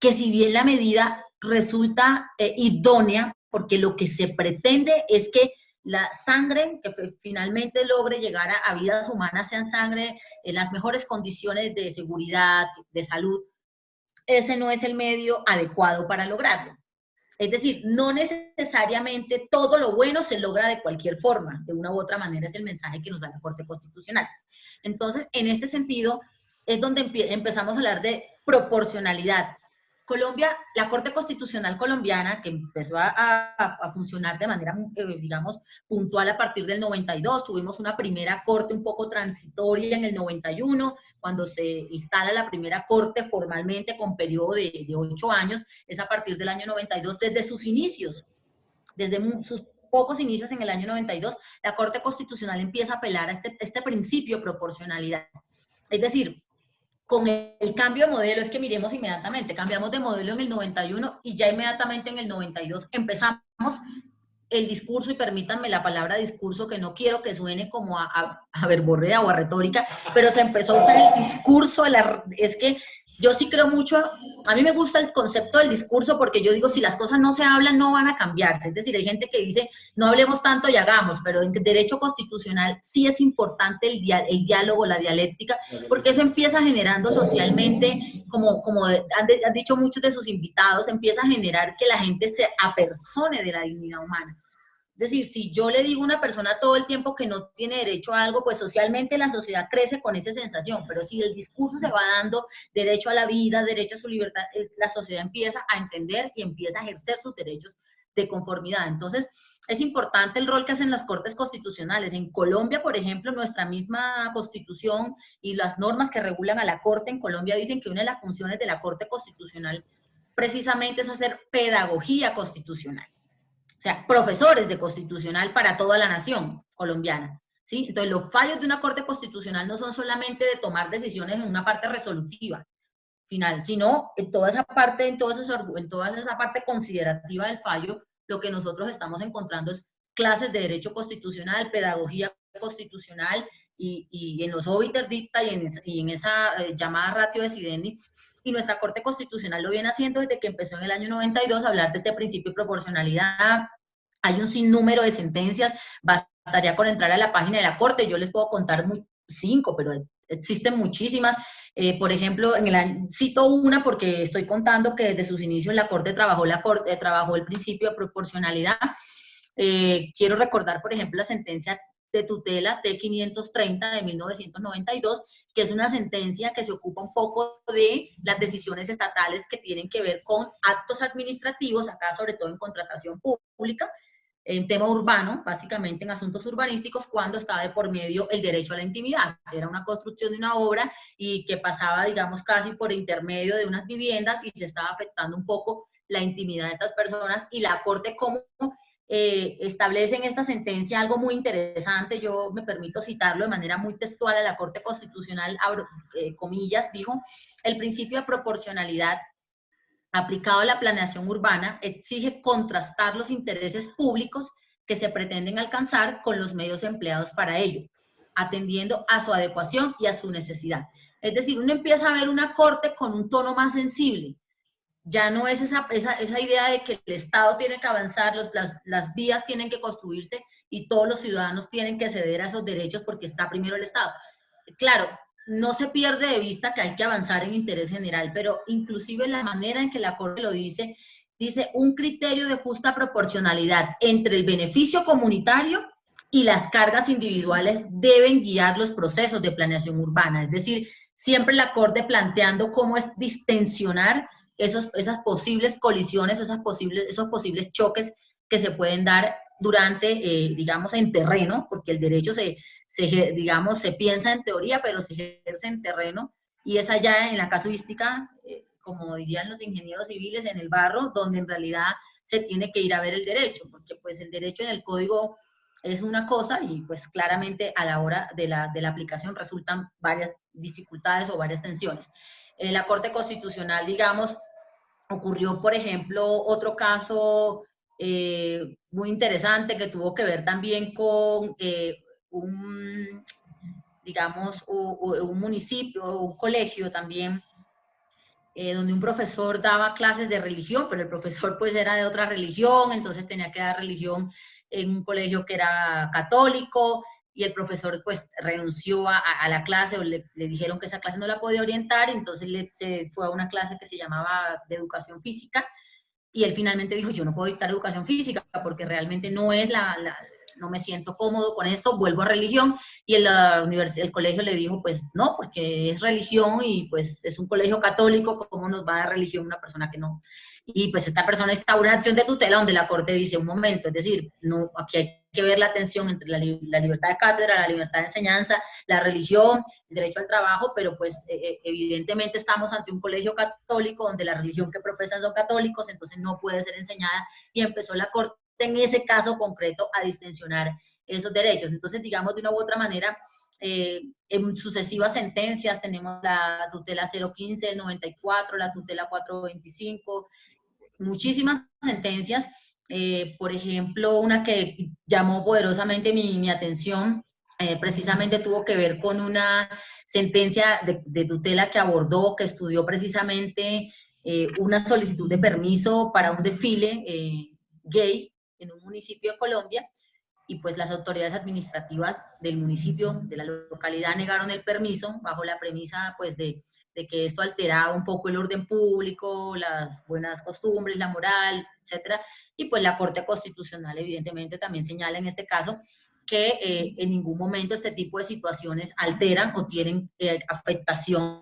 que si bien la medida resulta idónea, porque lo que se pretende es que la sangre que finalmente logre llegar a vidas humanas sean sangre en las mejores condiciones de seguridad, de salud, ese no es el medio adecuado para lograrlo. Es decir, no necesariamente todo lo bueno se logra de cualquier forma, de una u otra manera es el mensaje que nos da la Corte Constitucional. Entonces, en este sentido, es donde empezamos a hablar de proporcionalidad. Colombia, la Corte Constitucional colombiana, que empezó a funcionar de manera, digamos, puntual a partir del 92, tuvimos una primera corte un poco transitoria en el 91, cuando se instala la primera corte formalmente con periodo de 8 años, es a partir del año 92, desde sus inicios, desde sus pocos inicios en el año 92, la Corte Constitucional empieza a apelar a este principio de proporcionalidad. Es decir, con el cambio de modelo, es que miremos inmediatamente, cambiamos de modelo en el 91 y ya inmediatamente en el 92 empezamos el discurso, y permítanme la palabra discurso, que no quiero que suene como a verborrea o a retórica, pero se empezó a usar el discurso, es que yo sí creo mucho, a mí me gusta el concepto del discurso porque yo digo, si las cosas no se hablan, no van a cambiarse. Es decir, hay gente que dice, no hablemos tanto y hagamos, pero en derecho constitucional sí es importante el diálogo, la dialéctica, porque eso empieza generando socialmente, como han dicho muchos de sus invitados, empieza a generar que la gente se apersone de la dignidad humana. Es decir, si yo le digo a una persona todo el tiempo que no tiene derecho a algo, pues socialmente la sociedad crece con esa sensación, pero si el discurso se va dando derecho a la vida, derecho a su libertad, la sociedad empieza a entender y empieza a ejercer sus derechos de conformidad. Entonces, es importante el rol que hacen las cortes constitucionales. En Colombia, por ejemplo, nuestra misma constitución y las normas que regulan a la corte en Colombia dicen que una de las funciones de la Corte Constitucional precisamente es hacer pedagogía constitucional. O sea, profesores de constitucional para toda la nación colombiana, ¿sí? Entonces, los fallos de una Corte Constitucional no son solamente de tomar decisiones en una parte resolutiva final, sino en toda esa parte, en toda esa parte considerativa del fallo, lo que nosotros estamos encontrando es clases de derecho constitucional, pedagogía constitucional, y en los obiter dicta y en esa llamada ratio decidendi, y nuestra Corte Constitucional lo viene haciendo desde que empezó en el año 92 a hablar de este principio de proporcionalidad. Hay un sinnúmero de sentencias, bastaría con entrar a la página de la Corte, yo les puedo contar 5, pero existen muchísimas. Por ejemplo, cito una porque estoy contando que desde sus inicios la Corte trabajó el principio de proporcionalidad. Quiero recordar, por ejemplo, la sentencia de tutela T530 de 1992, que es una sentencia que se ocupa un poco de las decisiones estatales que tienen que ver con actos administrativos, acá sobre todo en contratación pública, en tema urbano, básicamente en asuntos urbanísticos, cuando estaba de por medio el derecho a la intimidad. Era una construcción de una obra y que pasaba, digamos, casi por intermedio de unas viviendas y se estaba afectando un poco la intimidad de estas personas, y la Corte como establece en esta sentencia algo muy interesante. Yo me permito citarlo de manera muy textual a la Corte Constitucional, abro comillas, dijo: el principio de proporcionalidad aplicado a la planeación urbana exige contrastar los intereses públicos que se pretenden alcanzar con los medios empleados para ello, atendiendo a su adecuación y a su necesidad. Es decir, uno empieza a ver una corte con un tono más sensible. Ya no es esa idea de que el Estado tiene que avanzar, las vías tienen que construirse y todos los ciudadanos tienen que ceder a esos derechos porque está primero el Estado. Claro, no se pierde de vista que hay que avanzar en interés general, pero inclusive la manera en que la Corte lo dice un criterio de justa proporcionalidad entre el beneficio comunitario y las cargas individuales deben guiar los procesos de planeación urbana. Es decir, siempre la Corte planteando cómo es distensionar esas posibles colisiones, esos posibles choques que se pueden dar durante, digamos, en terreno, porque el derecho digamos, se piensa en teoría, pero se ejerce en terreno, y es allá en la casuística, como dirían los ingenieros civiles, en el barro, donde en realidad se tiene que ir a ver el derecho, porque pues el derecho en el código es una cosa y pues claramente a la hora de la aplicación resultan varias dificultades o varias tensiones. La Corte Constitucional, digamos, ocurrió, por ejemplo, otro caso muy interesante que tuvo que ver también con un municipio, un colegio también, donde un profesor daba clases de religión, pero el profesor pues era de otra religión, entonces tenía que dar religión en un colegio que era católico, y el profesor pues renunció a la clase, o le dijeron que esa clase no la podía orientar, entonces se fue a una clase que se llamaba de educación física, y él finalmente dijo: yo no puedo dictar educación física porque realmente no es no me siento cómodo con esto, vuelvo a religión. Y el colegio le dijo: pues no, porque es religión y pues es un colegio católico, ¿cómo nos va a dar religión una persona que no? Y pues esta persona está una acción de tutela donde la Corte dice: un momento, es decir, no, aquí hay que ver la tensión entre la libertad de cátedra, la libertad de enseñanza, la religión, el derecho al trabajo, pero pues evidentemente estamos ante un colegio católico donde la religión que profesan son católicos, entonces no puede ser enseñada, y empezó la Corte en ese caso concreto a distensionar esos derechos. Entonces, digamos, de una u otra manera, en sucesivas sentencias tenemos la tutela 015 del 94, la tutela 425, muchísimas sentencias. Por ejemplo, una que llamó poderosamente mi atención, precisamente tuvo que ver con una sentencia de tutela que abordó, que estudió precisamente una solicitud de permiso para un desfile gay en un municipio de Colombia, y pues las autoridades administrativas del municipio, de la localidad, negaron el permiso bajo la premisa pues de que esto alteraba un poco el orden público, las buenas costumbres, la moral, etcétera. Y pues la Corte Constitucional evidentemente también señala en este caso que en ningún momento este tipo de situaciones alteran o tienen afectación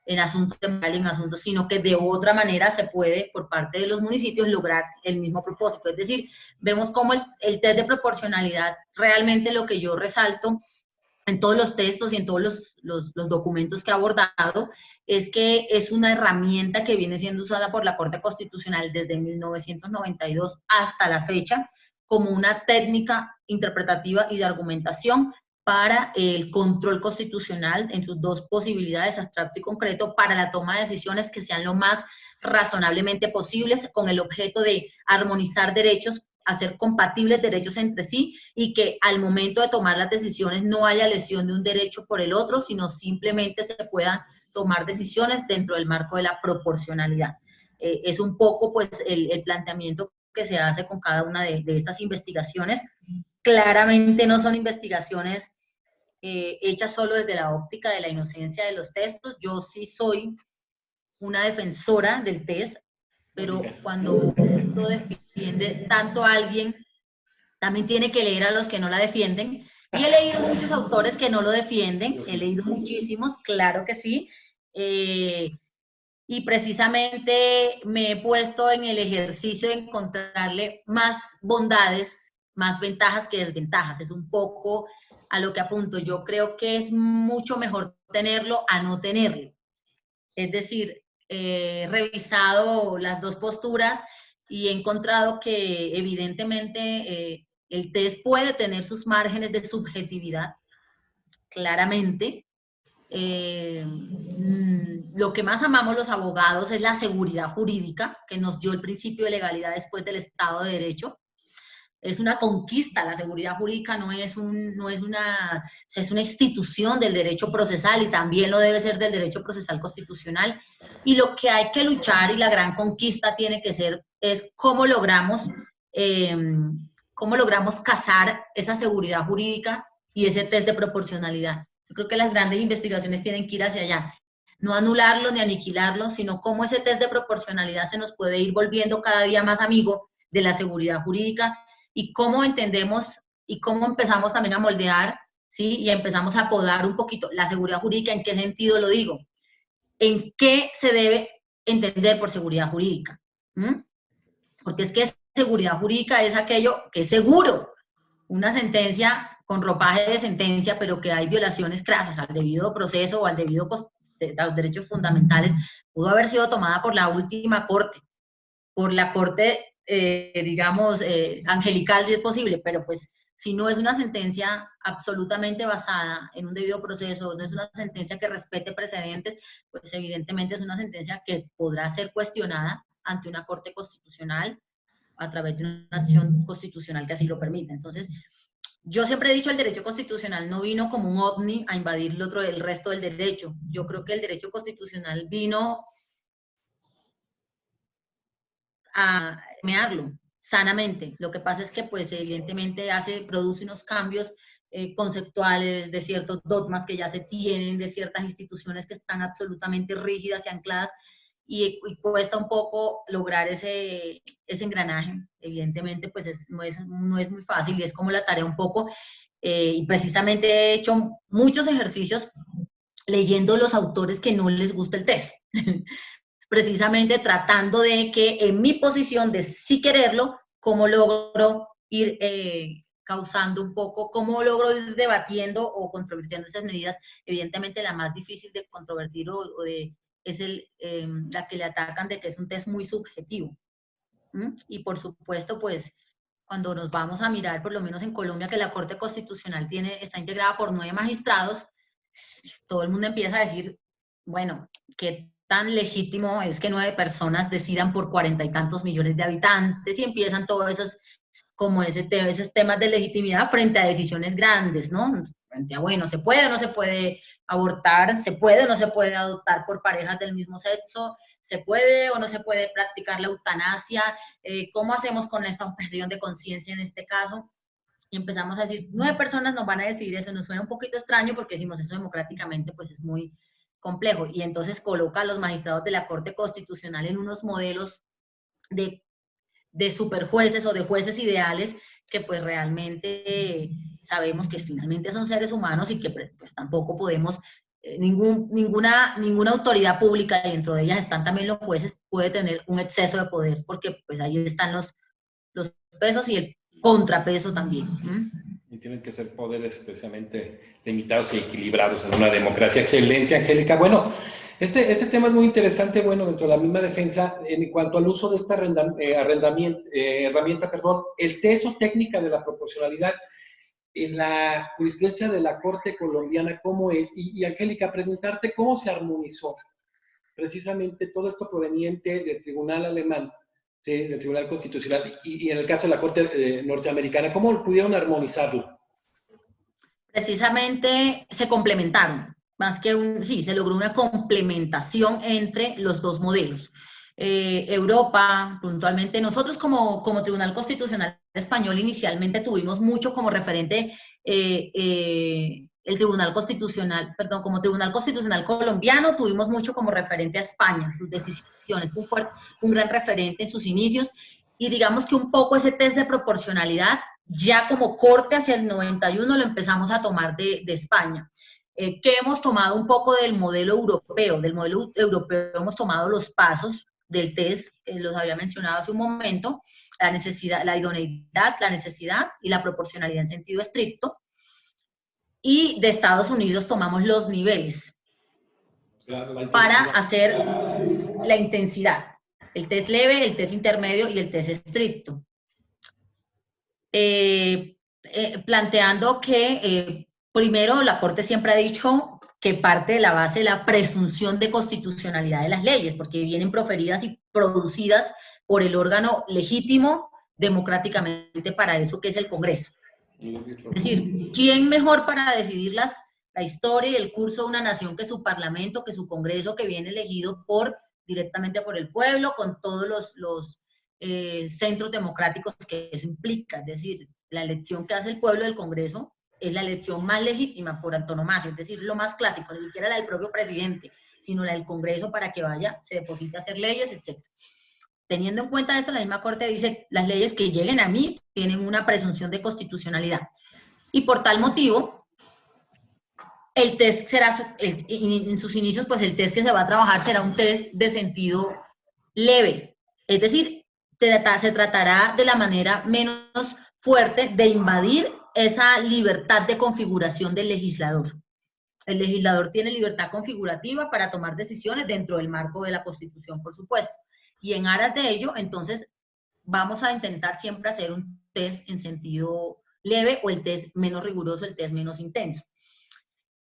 en asuntos de moral, en asuntos, sino que de otra manera se puede, por parte de los municipios, lograr el mismo propósito. Es decir, vemos cómo el test de proporcionalidad, realmente lo que yo resalto en todos los textos y en todos los documentos que he abordado, es que es una herramienta que viene siendo usada por la Corte Constitucional desde 1992 hasta la fecha, como una técnica interpretativa y de argumentación para el control constitucional en sus dos posibilidades, abstracto y concreto, para la toma de decisiones que sean lo más razonablemente posibles, con el objeto de armonizar derechos, hacer compatibles derechos entre sí, y que al momento de tomar las decisiones no haya lesión de un derecho por el otro, sino simplemente se puedan tomar decisiones dentro del marco de la proporcionalidad. Es un poco pues el planteamiento que se hace con cada una de estas investigaciones. Claramente no son investigaciones hechas solo desde la óptica de la inocencia de los textos. Yo sí soy una defensora del test, pero cuando lo defiende tanto alguien, también tiene que leer a los que no la defienden. Y he leído muchos autores que no lo defienden, he leído muchísimos, claro que sí. Y precisamente me he puesto en el ejercicio de encontrarle más bondades, más ventajas que desventajas. Es un poco a lo que apunto. Yo creo que es mucho mejor tenerlo a no tenerlo. Es decir, he revisado las dos posturas y he encontrado que evidentemente el test puede tener sus márgenes de subjetividad, claramente. Lo que más amamos los abogados es la seguridad jurídica que nos dio el principio de legalidad después del Estado de Derecho. Es una conquista, la seguridad jurídica es una institución del derecho procesal, y también lo debe ser del derecho procesal constitucional. Y lo que hay que luchar, y la gran conquista tiene que ser, es cómo logramos casar esa seguridad jurídica y ese test de proporcionalidad. Yo creo que las grandes investigaciones tienen que ir hacia allá. No anularlo ni aniquilarlo, sino cómo ese test de proporcionalidad se nos puede ir volviendo cada día más amigo de la seguridad jurídica, y cómo entendemos y cómo empezamos también a moldear, ¿sí? Y empezamos a podar un poquito la seguridad jurídica. ¿En qué sentido lo digo? ¿En qué se debe entender por seguridad jurídica? Porque es que seguridad jurídica es aquello que es seguro. Una sentencia con ropaje de sentencia, pero que hay violaciones crasas al debido proceso o al debido a los derechos fundamentales, pudo haber sido tomada por la última corte, por la corte, digamos, angelical, si es posible, pero pues si no es una sentencia absolutamente basada en un debido proceso, no es una sentencia que respete precedentes, pues evidentemente es una sentencia que podrá ser cuestionada ante una corte constitucional a través de una acción constitucional que así lo permita. Entonces, yo siempre he dicho, el derecho constitucional no vino como un ovni a invadir el resto del derecho. Yo creo que el derecho constitucional vino a mearlo sanamente. Lo que pasa es que, pues, evidentemente produce unos cambios conceptuales de ciertos dogmas que ya se tienen, de ciertas instituciones que están absolutamente rígidas y ancladas, y cuesta un poco lograr ese engranaje. Evidentemente, pues no es muy fácil, y es como la tarea un poco, y precisamente he hecho muchos ejercicios leyendo los autores que no les gusta el test. Precisamente tratando de que en mi posición de sí quererlo, cómo logro ir causando un poco, cómo logro ir debatiendo o controvirtiendo esas medidas. Evidentemente la más difícil de controvertir es la que le atacan de que es un test muy subjetivo. Y por supuesto, pues, cuando nos vamos a mirar, por lo menos en Colombia, que la Corte Constitucional está integrada por 9 magistrados, todo el mundo empieza a decir, bueno, ¿qué tan legítimo es que 9 personas decidan por 40 y tantos millones de habitantes? Y empiezan todos esos temas de legitimidad frente a decisiones grandes, ¿no? Frente a, bueno, ¿se puede o no se puede abortar? ¿Se puede o no se puede adoptar por parejas del mismo sexo? ¿Se puede o no se puede practicar la eutanasia? ¿Cómo hacemos con esta objeción de conciencia en este caso? Y empezamos a decir, 9 personas nos van a decidir eso. Nos suena un poquito extraño porque decimos eso democráticamente, pues es muy complejo. Y entonces coloca a los magistrados de la Corte Constitucional en unos modelos de superjueces o de jueces ideales que pues realmente sabemos que finalmente son seres humanos, y que pues tampoco podemos, ninguna autoridad pública, y dentro de ellas están también los jueces, puede tener un exceso de poder, porque pues ahí están los pesos y el contrapeso también. Y tienen que ser poderes especialmente limitados y equilibrados en una democracia. Excelente, Angélica. Bueno, este tema es muy interesante, bueno, dentro de la misma defensa, en cuanto al uso de esta herramienta, el test o técnica de la proporcionalidad. en la jurisprudencia de la Corte colombiana, ¿cómo es? Y Angélica, preguntarte cómo se armonizó precisamente todo esto proveniente del tribunal alemán, ¿sí? Del tribunal constitucional, y en el caso de la Corte norteamericana, ¿cómo pudieron armonizarlo? Precisamente se complementaron, más que sí, se logró una complementación entre los dos modelos. Europa, puntualmente, nosotros como Tribunal Constitucional Español inicialmente tuvimos mucho como referente el Tribunal Constitucional, perdón, como Tribunal Constitucional colombiano tuvimos mucho como referente a España, sus decisiones, un gran referente en sus inicios, y digamos que un poco ese test de proporcionalidad, ya como corte hacia el 91 lo empezamos a tomar de España. Que hemos tomado un poco del modelo europeo hemos tomado los pasos del test, los había mencionado hace un momento, la necesidad, la idoneidad, la necesidad y la proporcionalidad en sentido estricto. Y de Estados Unidos tomamos los niveles para hacer la intensidad. El test leve, el test intermedio y el test estricto. Planteando que primero la Corte siempre ha dicho que parte de la base de la presunción de constitucionalidad de las leyes, porque vienen proferidas y producidas por el órgano legítimo democráticamente para eso, que es el Congreso. Es decir, ¿quién mejor para decidir la historia y el curso de una nación que su parlamento, que su Congreso, que viene elegido directamente por el pueblo, con todos los centros democráticos que eso implica? Es decir, la elección que hace el pueblo del Congreso es la elección más legítima por antonomasia, es decir, lo más clásico, ni siquiera la del propio presidente, sino la del Congreso para que vaya, se deposite a hacer leyes, etc. Teniendo en cuenta esto, la misma Corte dice, las leyes que lleguen a mí tienen una presunción de constitucionalidad. Y por tal motivo, el test será, en sus inicios, pues el test que se va a trabajar será un test de sentido leve. Es decir, se tratará de la manera menos fuerte de invadir esa libertad de configuración del legislador. El legislador tiene libertad configurativa para tomar decisiones dentro del marco de la Constitución, por supuesto. Y en aras de ello, entonces, vamos a intentar siempre hacer un test en sentido leve o el test menos riguroso, el test menos intenso.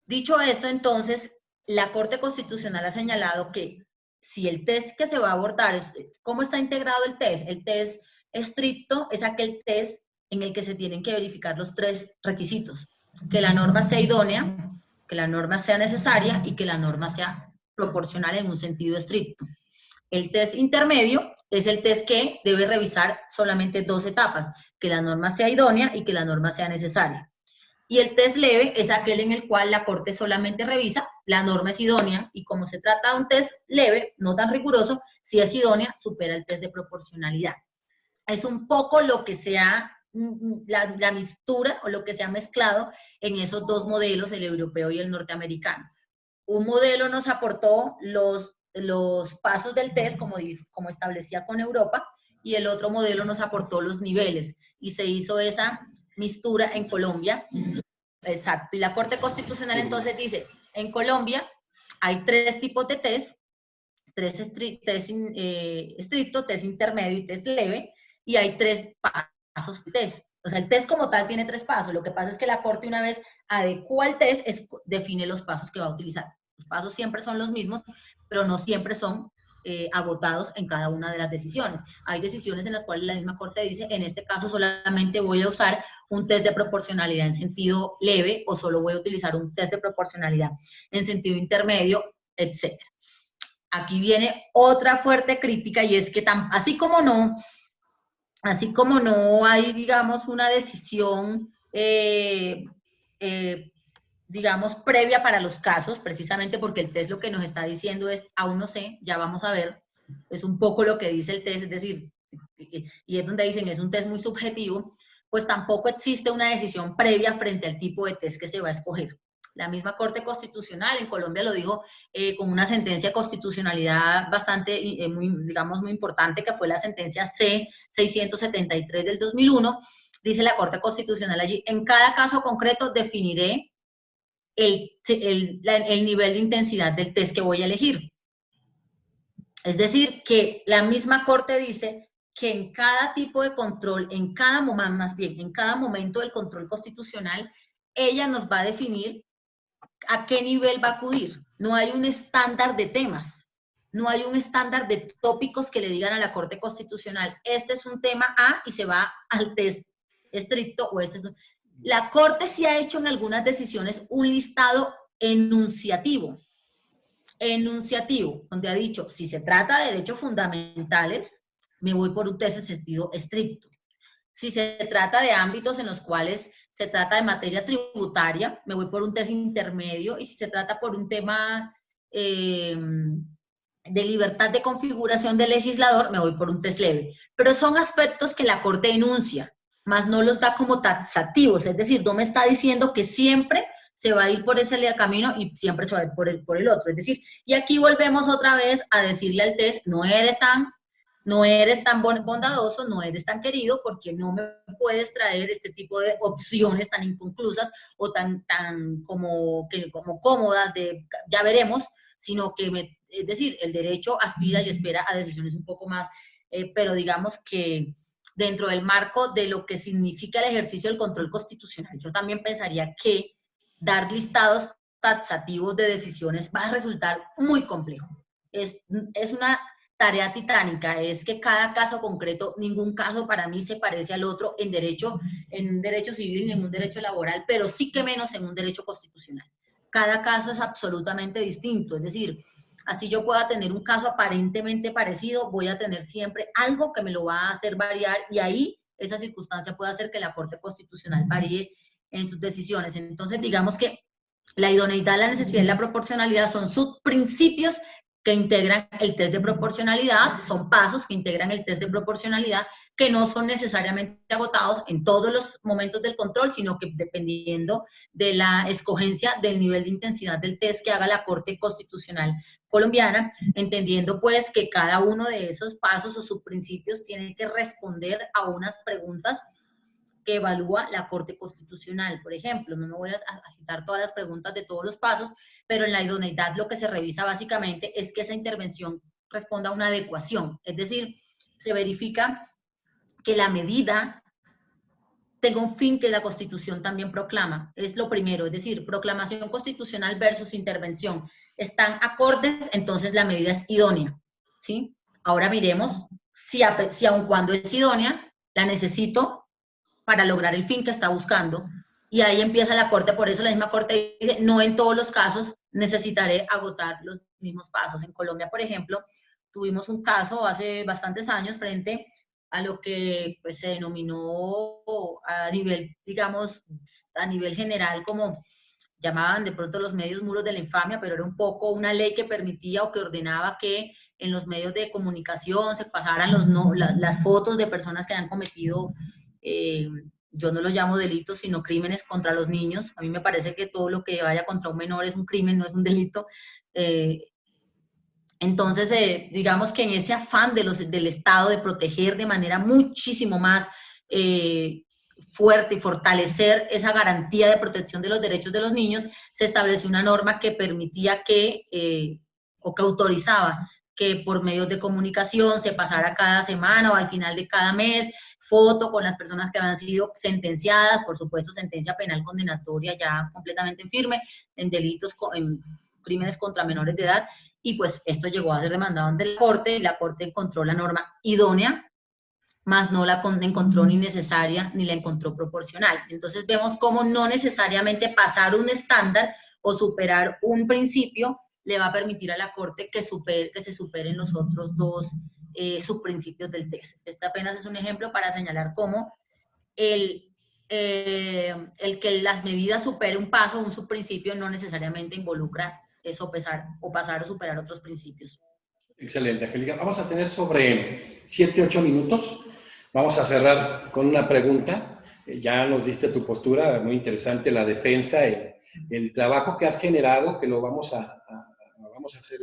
Dicho esto, entonces, la Corte Constitucional ha señalado que si el test que se va a abordar, ¿cómo está integrado el test? El test estricto es aquel test en el que se tienen que verificar los tres requisitos: que la norma sea idónea, que la norma sea necesaria y que la norma sea proporcional en un sentido estricto. El test intermedio es el test que debe revisar solamente dos etapas: que la norma sea idónea y que la norma sea necesaria. Y el test leve es aquel en el cual la Corte solamente revisa, la norma es idónea, y como se trata de un test leve, no tan riguroso, si es idónea, supera el test de proporcionalidad. Es un poco lo que sea la mixtura o lo que se ha mezclado en esos dos modelos, el europeo y el norteamericano. Un modelo nos aportó los pasos del test, como establecía con Europa, y el otro modelo nos aportó los niveles, y se hizo esa mixtura en Colombia. Exacto. Y la Corte Constitucional entonces dice, en Colombia hay tres tipos de test: test estricto, test intermedio y test leve, y hay tres pasos de test. O sea, el test como tal tiene tres pasos. Lo que pasa es que la Corte, una vez adecua el test, define los pasos que va a utilizar. Los pasos siempre son los mismos, pero no siempre son agotados en cada una de las decisiones. Hay decisiones en las cuales la misma Corte dice, en este caso solamente voy a usar un test de proporcionalidad en sentido leve, o solo voy a utilizar un test de proporcionalidad en sentido intermedio, etc. Aquí viene otra fuerte crítica, y es que así como no hay, digamos, una decisión digamos, previa para los casos, precisamente porque el test lo que nos está diciendo es, aún no sé, ya vamos a ver, es un poco lo que dice el test, es decir, y es donde dicen, es un test muy subjetivo, pues tampoco existe una decisión previa frente al tipo de test que se va a escoger. La misma Corte Constitucional en Colombia lo dijo con una sentencia de constitucionalidad bastante, digamos, muy importante, que fue la sentencia C-673 del 2001, dice la Corte Constitucional allí, en cada caso concreto definiré el nivel de intensidad del test que voy a elegir. Es decir, que la misma Corte dice que en cada tipo de control, en cada momento, más bien, en cada momento del control constitucional, ella nos va a definir a qué nivel va a acudir. No hay un estándar de temas, no hay un estándar de tópicos que le digan a la Corte Constitucional, este es un tema A y se va al test estricto o este es un... La Corte sí ha hecho en algunas decisiones un listado enunciativo, donde ha dicho, si se trata de derechos fundamentales, me voy por un test de sentido estricto. Si se trata de ámbitos en los cuales se trata de materia tributaria, me voy por un test intermedio, y si se trata por un tema de libertad de configuración del legislador, me voy por un test leve. Pero son aspectos que la Corte enuncia, más no los da como taxativos, es decir, no me está diciendo que siempre se va a ir por ese camino y siempre se va a ir por el otro. Es decir, y aquí volvemos otra vez a decirle al test, no eres tan bondadoso, no eres tan querido, porque no me puedes traer este tipo de opciones tan inconclusas o tan como cómodas de ya veremos, sino que, es decir, el derecho aspira y espera a decisiones un poco más, pero digamos que dentro del marco de lo que significa el ejercicio del control constitucional, yo también pensaría que dar listados taxativos de decisiones va a resultar muy complejo. Es una tarea titánica, es que cada caso concreto, ningún caso para mí se parece al otro en un derecho civil, en un derecho laboral, pero sí que menos en un derecho constitucional. Cada caso es absolutamente distinto, es decir, así yo pueda tener un caso aparentemente parecido, voy a tener siempre algo que me lo va a hacer variar, y ahí esa circunstancia puede hacer que la Corte Constitucional varíe en sus decisiones. Entonces, digamos que la idoneidad, la necesidad y la proporcionalidad son subprincipios que integran el test de proporcionalidad, son pasos que integran el test de proporcionalidad, que no son necesariamente agotados en todos los momentos del control, sino que dependiendo de la escogencia del nivel de intensidad del test que haga la Corte Constitucional colombiana, entendiendo pues que cada uno de esos pasos o subprincipios tiene que responder a unas preguntas que evalúa la Corte Constitucional. Por ejemplo, no me voy a citar todas las preguntas de todos los pasos, pero en la idoneidad lo que se revisa básicamente es que esa intervención responda a una adecuación, es decir, se verifica que la medida tenga un fin que la Constitución también proclama, es lo primero, es decir, proclamación constitucional versus intervención, están acordes, entonces la medida es idónea, ¿sí? Ahora miremos si aun cuando es idónea, la necesito para lograr el fin que está buscando, y ahí empieza la Corte. Por eso la misma Corte dice, no en todos los casos necesitaré agotar los mismos pasos. En Colombia, por ejemplo, tuvimos un caso hace bastantes años frente a lo que pues, se denominó a nivel, digamos, a nivel general, como llamaban de pronto los medios muros de la infamia, pero era un poco una ley que permitía o que ordenaba que en los medios de comunicación se pasaran las fotos de personas que han cometido yo no lo llamo delitos, sino crímenes contra los niños. A mí me parece que todo lo que vaya contra un menor es un crimen, no es un delito. Entonces, digamos que en ese afán del Estado de proteger de manera muchísimo más fuerte y fortalecer esa garantía de protección de los derechos de los niños, se estableció una norma que permitía o que autorizaba que por medios de comunicación se pasara cada semana o al final de cada mes foto con las personas que habían sido sentenciadas, por supuesto sentencia penal condenatoria ya completamente en firme, en delitos, en crímenes contra menores de edad, y pues esto llegó a ser demandado ante la Corte, y la Corte encontró la norma idónea, más no la encontró ni necesaria ni la encontró proporcional. Entonces vemos cómo no necesariamente pasar un estándar o superar un principio le va a permitir a la Corte que se superen los otros dos subprincipios del test. Este apenas es un ejemplo para señalar cómo el que las medidas supere un paso, un subprincipio, no necesariamente involucra eso, pasar o superar otros principios. Excelente, Angélica. Vamos a tener sobre 7, 8 minutos. Vamos a cerrar con una pregunta. Ya nos diste tu postura, muy interesante, la defensa, el trabajo que has generado, que lo vamos a hacer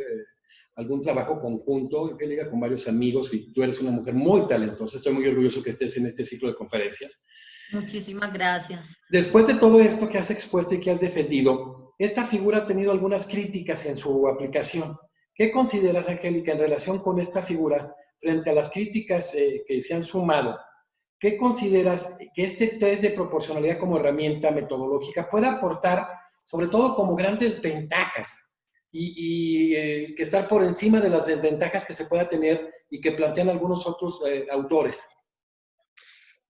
algún trabajo conjunto, Angélica, con varios amigos, y tú eres una mujer muy talentosa. Estoy muy orgulloso que estés en este ciclo de conferencias. Muchísimas gracias. Después de todo esto que has expuesto y que has defendido, esta figura ha tenido algunas críticas en su aplicación. ¿Qué consideras, Angélica, en relación con esta figura? frente a las críticas que se han sumado, ¿qué consideras que este test de proporcionalidad como herramienta metodológica puede aportar, sobre todo como grandes ventajas, y que estar por encima de las desventajas que se pueda tener y que plantean algunos otros autores?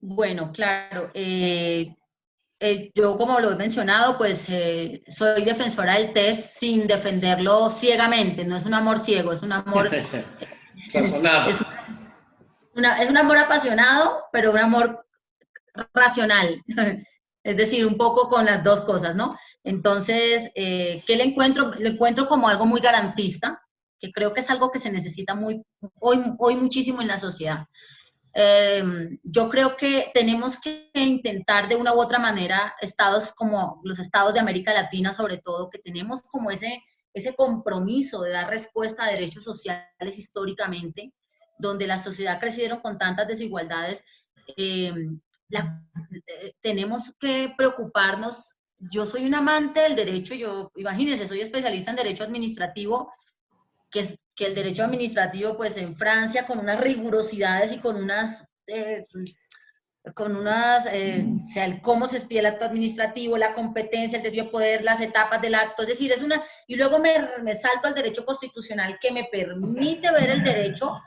Bueno, claro. Yo, como lo he mencionado, pues soy defensora del test sin defenderlo ciegamente. No es un amor ciego, es un amor razonado. Es un amor apasionado, pero un amor racional. Es decir, un poco con las dos cosas, ¿no? Entonces, ¿qué le encuentro? Le encuentro como algo muy garantista, que creo que es algo que se necesita hoy muchísimo en la sociedad. Yo creo que tenemos que intentar de una u otra manera, estados como los estados de América Latina sobre todo, que tenemos como ese compromiso de dar respuesta a derechos sociales históricamente, donde la sociedad crecieron con tantas desigualdades, tenemos que preocuparnos. Yo soy un amante del derecho, imagínense, soy especialista en derecho administrativo, que el derecho administrativo, pues en Francia, con unas rigurosidades y con unas, o sea, el cómo se expide el acto administrativo, la competencia, el debido poder, las etapas del acto, es decir, y luego me salto al derecho constitucional que me permite ver el derecho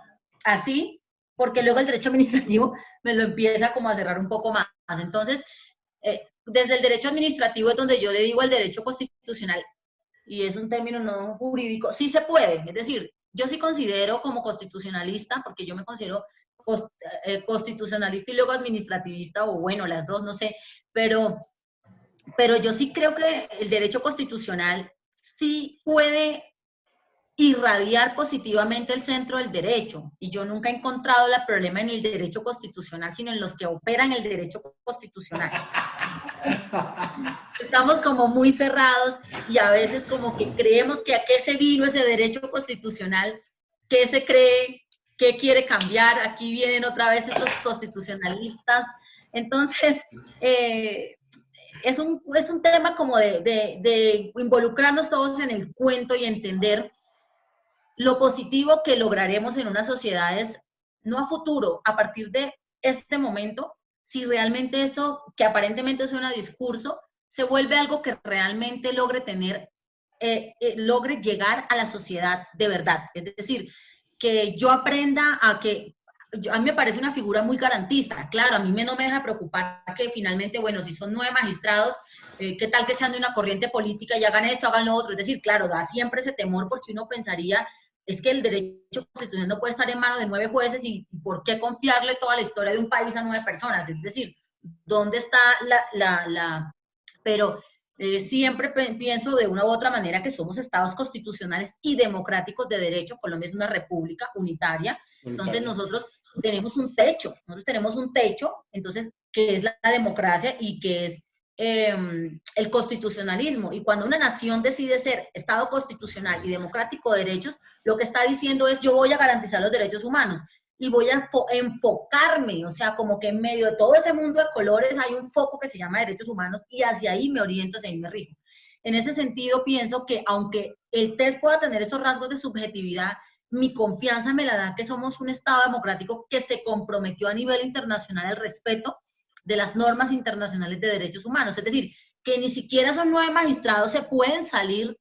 así, porque luego el derecho administrativo me lo empieza como a cerrar un poco más. Entonces, desde el derecho administrativo es donde yo le digo al derecho constitucional, y es un término no jurídico, sí se puede, es decir, yo sí considero como constitucionalista, porque yo me considero constitucionalista y luego administrativista, o bueno, las dos, no sé, pero yo sí creo que el derecho constitucional sí puede irradiar positivamente el centro del derecho, y yo nunca he encontrado el problema en el derecho constitucional, sino en los que operan el derecho constitucional. Estamos como muy cerrados y a veces como que creemos que a qué se vino ese derecho constitucional, qué se cree, qué quiere cambiar. Aquí vienen otra vez estos constitucionalistas. Entonces, es un tema como de involucrarnos todos en el cuento y entender lo positivo que lograremos en unas sociedades, no a futuro, a partir de este momento, si realmente esto, que aparentemente suena a discurso, se vuelve algo que realmente logre logre llegar a la sociedad de verdad. Es decir, que yo aprenda a mí me parece una figura muy garantista. Claro, a mí no me deja preocupar que finalmente, bueno, si son 9 magistrados, ¿qué tal que sean de una corriente política y hagan esto, hagan lo otro? Es decir, claro, da siempre ese temor porque uno pensaría, es que el derecho constitucional no puede estar en manos de 9 jueces y ¿por qué confiarle toda la historia de un país a 9 personas? Es decir, ¿dónde está pero siempre pienso de una u otra manera que somos estados constitucionales y democráticos de derecho. Colombia es una república unitaria, entonces nosotros tenemos un techo, entonces, que es la democracia y que es el constitucionalismo. Y cuando una nación decide ser Estado constitucional y democrático de derechos, lo que está diciendo es: yo voy a garantizar los derechos humanos y voy a enfocarme, o sea, como que en medio de todo ese mundo de colores hay un foco que se llama derechos humanos y hacia ahí me oriento, hacia ahí me rijo. En ese sentido, pienso que aunque el test pueda tener esos rasgos de subjetividad, mi confianza me la da que somos un Estado democrático que se comprometió a nivel internacional al respeto de las normas internacionales de derechos humanos. Es decir, que ni siquiera esos 9 magistrados se pueden salir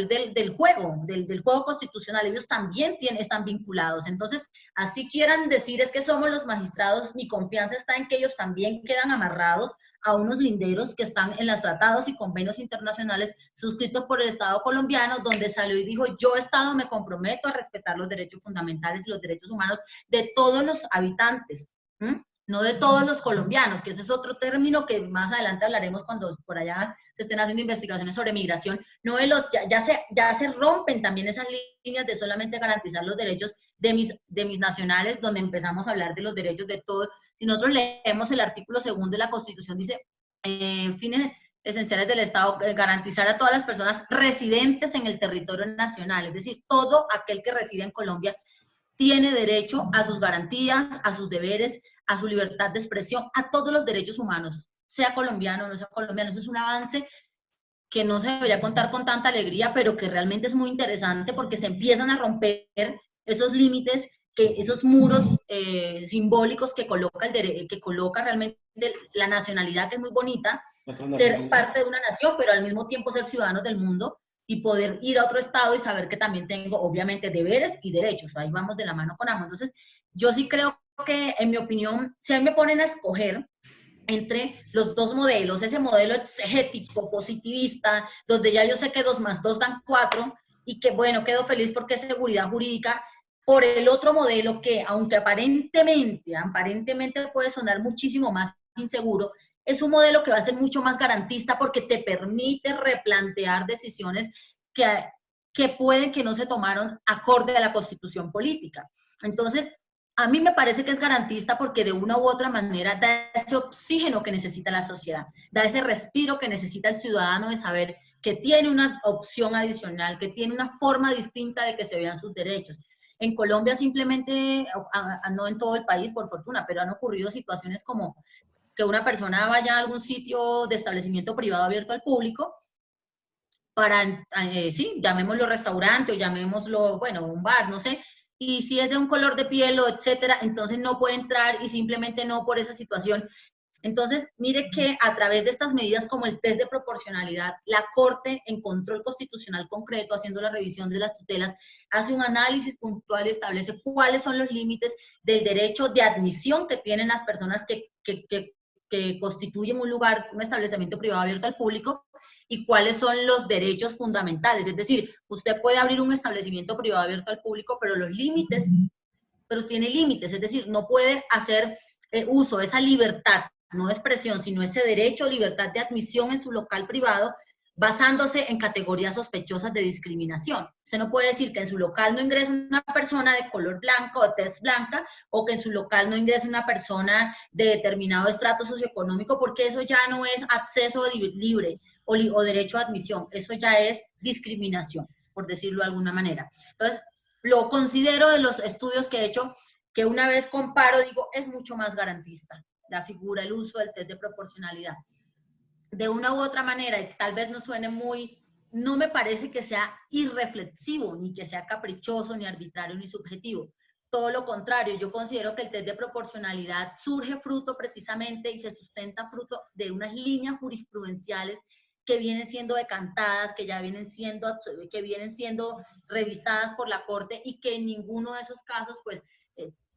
del juego constitucional. Ellos también están vinculados. Entonces, así quieran decir es que somos los magistrados, mi confianza está en que ellos también quedan amarrados a unos linderos que están en los tratados y convenios internacionales suscritos por el Estado colombiano, donde salió y dijo: yo, Estado, me comprometo a respetar los derechos fundamentales y los derechos humanos de todos los habitantes, no de todos los colombianos, que ese es otro término que más adelante hablaremos cuando por allá se estén haciendo investigaciones sobre migración. No de ya se rompen también esas líneas de solamente garantizar los derechos de mis nacionales, donde empezamos a hablar de los derechos de todos. Si nosotros leemos el artículo 2 de la Constitución, dice: fines esenciales del Estado, garantizar a todas las personas residentes en el territorio nacional, es decir, todo aquel que reside en Colombia tiene derecho a sus garantías, a sus deberes, a su libertad de expresión, a todos los derechos humanos, sea colombiano o no sea colombiano. Eso es un avance que no se debería contar con tanta alegría, pero que realmente es muy interesante porque se empiezan a romper esos límites esos muros simbólicos que coloca realmente la nacionalidad, que es muy bonita, ser parte de una nación, pero al mismo tiempo ser ciudadanos del mundo y poder ir a otro estado y saber que también tengo, obviamente, deberes y derechos. Ahí vamos de la mano con ambos. Entonces, yo sí creo que, en mi opinión, si a mí me ponen a escoger entre los dos modelos, ese modelo exegético, positivista, donde ya yo sé que 2 más 2 dan 4, y que, bueno, quedo feliz porque es seguridad jurídica, por el otro modelo que, aunque aparentemente puede sonar muchísimo más inseguro, es un modelo que va a ser mucho más garantista porque te permite replantear decisiones que pueden que no se tomaron acorde a la constitución política. Entonces, a mí me parece que es garantista porque de una u otra manera da ese oxígeno que necesita la sociedad, da ese respiro que necesita el ciudadano de saber que tiene una opción adicional, que tiene una forma distinta de que se vean sus derechos. En Colombia simplemente, no en todo el país por fortuna, pero han ocurrido situaciones como que una persona vaya a algún sitio de establecimiento privado abierto al público para, sí, llamémoslo restaurante o llamémoslo, bueno, un bar, no sé, y si es de un color de piel o etcétera, entonces no puede entrar y simplemente no por esa situación. Entonces, mire que a través de estas medidas como el test de proporcionalidad, la Corte en control constitucional concreto, haciendo la revisión de las tutelas, hace un análisis puntual y establece cuáles son los límites del derecho de admisión que tienen las personas que constituyen un lugar, un establecimiento privado abierto al público, y cuáles son los derechos fundamentales. Es decir, usted puede abrir un establecimiento privado abierto al público, pero los límites, pero tiene límites, es decir, no puede hacer uso de esa libertad, no expresión, sino ese derecho o libertad de admisión en su local privado, basándose en categorías sospechosas de discriminación. Usted no puede decir que en su local no ingrese una persona de color blanco o de tez blanca, o que en su local no ingrese una persona de determinado estrato socioeconómico, porque eso ya no es acceso libre o derecho a admisión, eso ya es discriminación, por decirlo de alguna manera. Entonces, lo considero de los estudios que he hecho, que una vez comparo, digo, es mucho más garantista la figura, el uso del test de proporcionalidad. De una u otra manera, y tal vez no suene muy, no me parece que sea irreflexivo, ni que sea caprichoso, ni arbitrario, ni subjetivo. Todo lo contrario, yo considero que el test de proporcionalidad surge fruto precisamente y se sustenta fruto de unas líneas jurisprudenciales que vienen siendo decantadas, que vienen siendo revisadas por la Corte, y que en ninguno de esos casos, pues,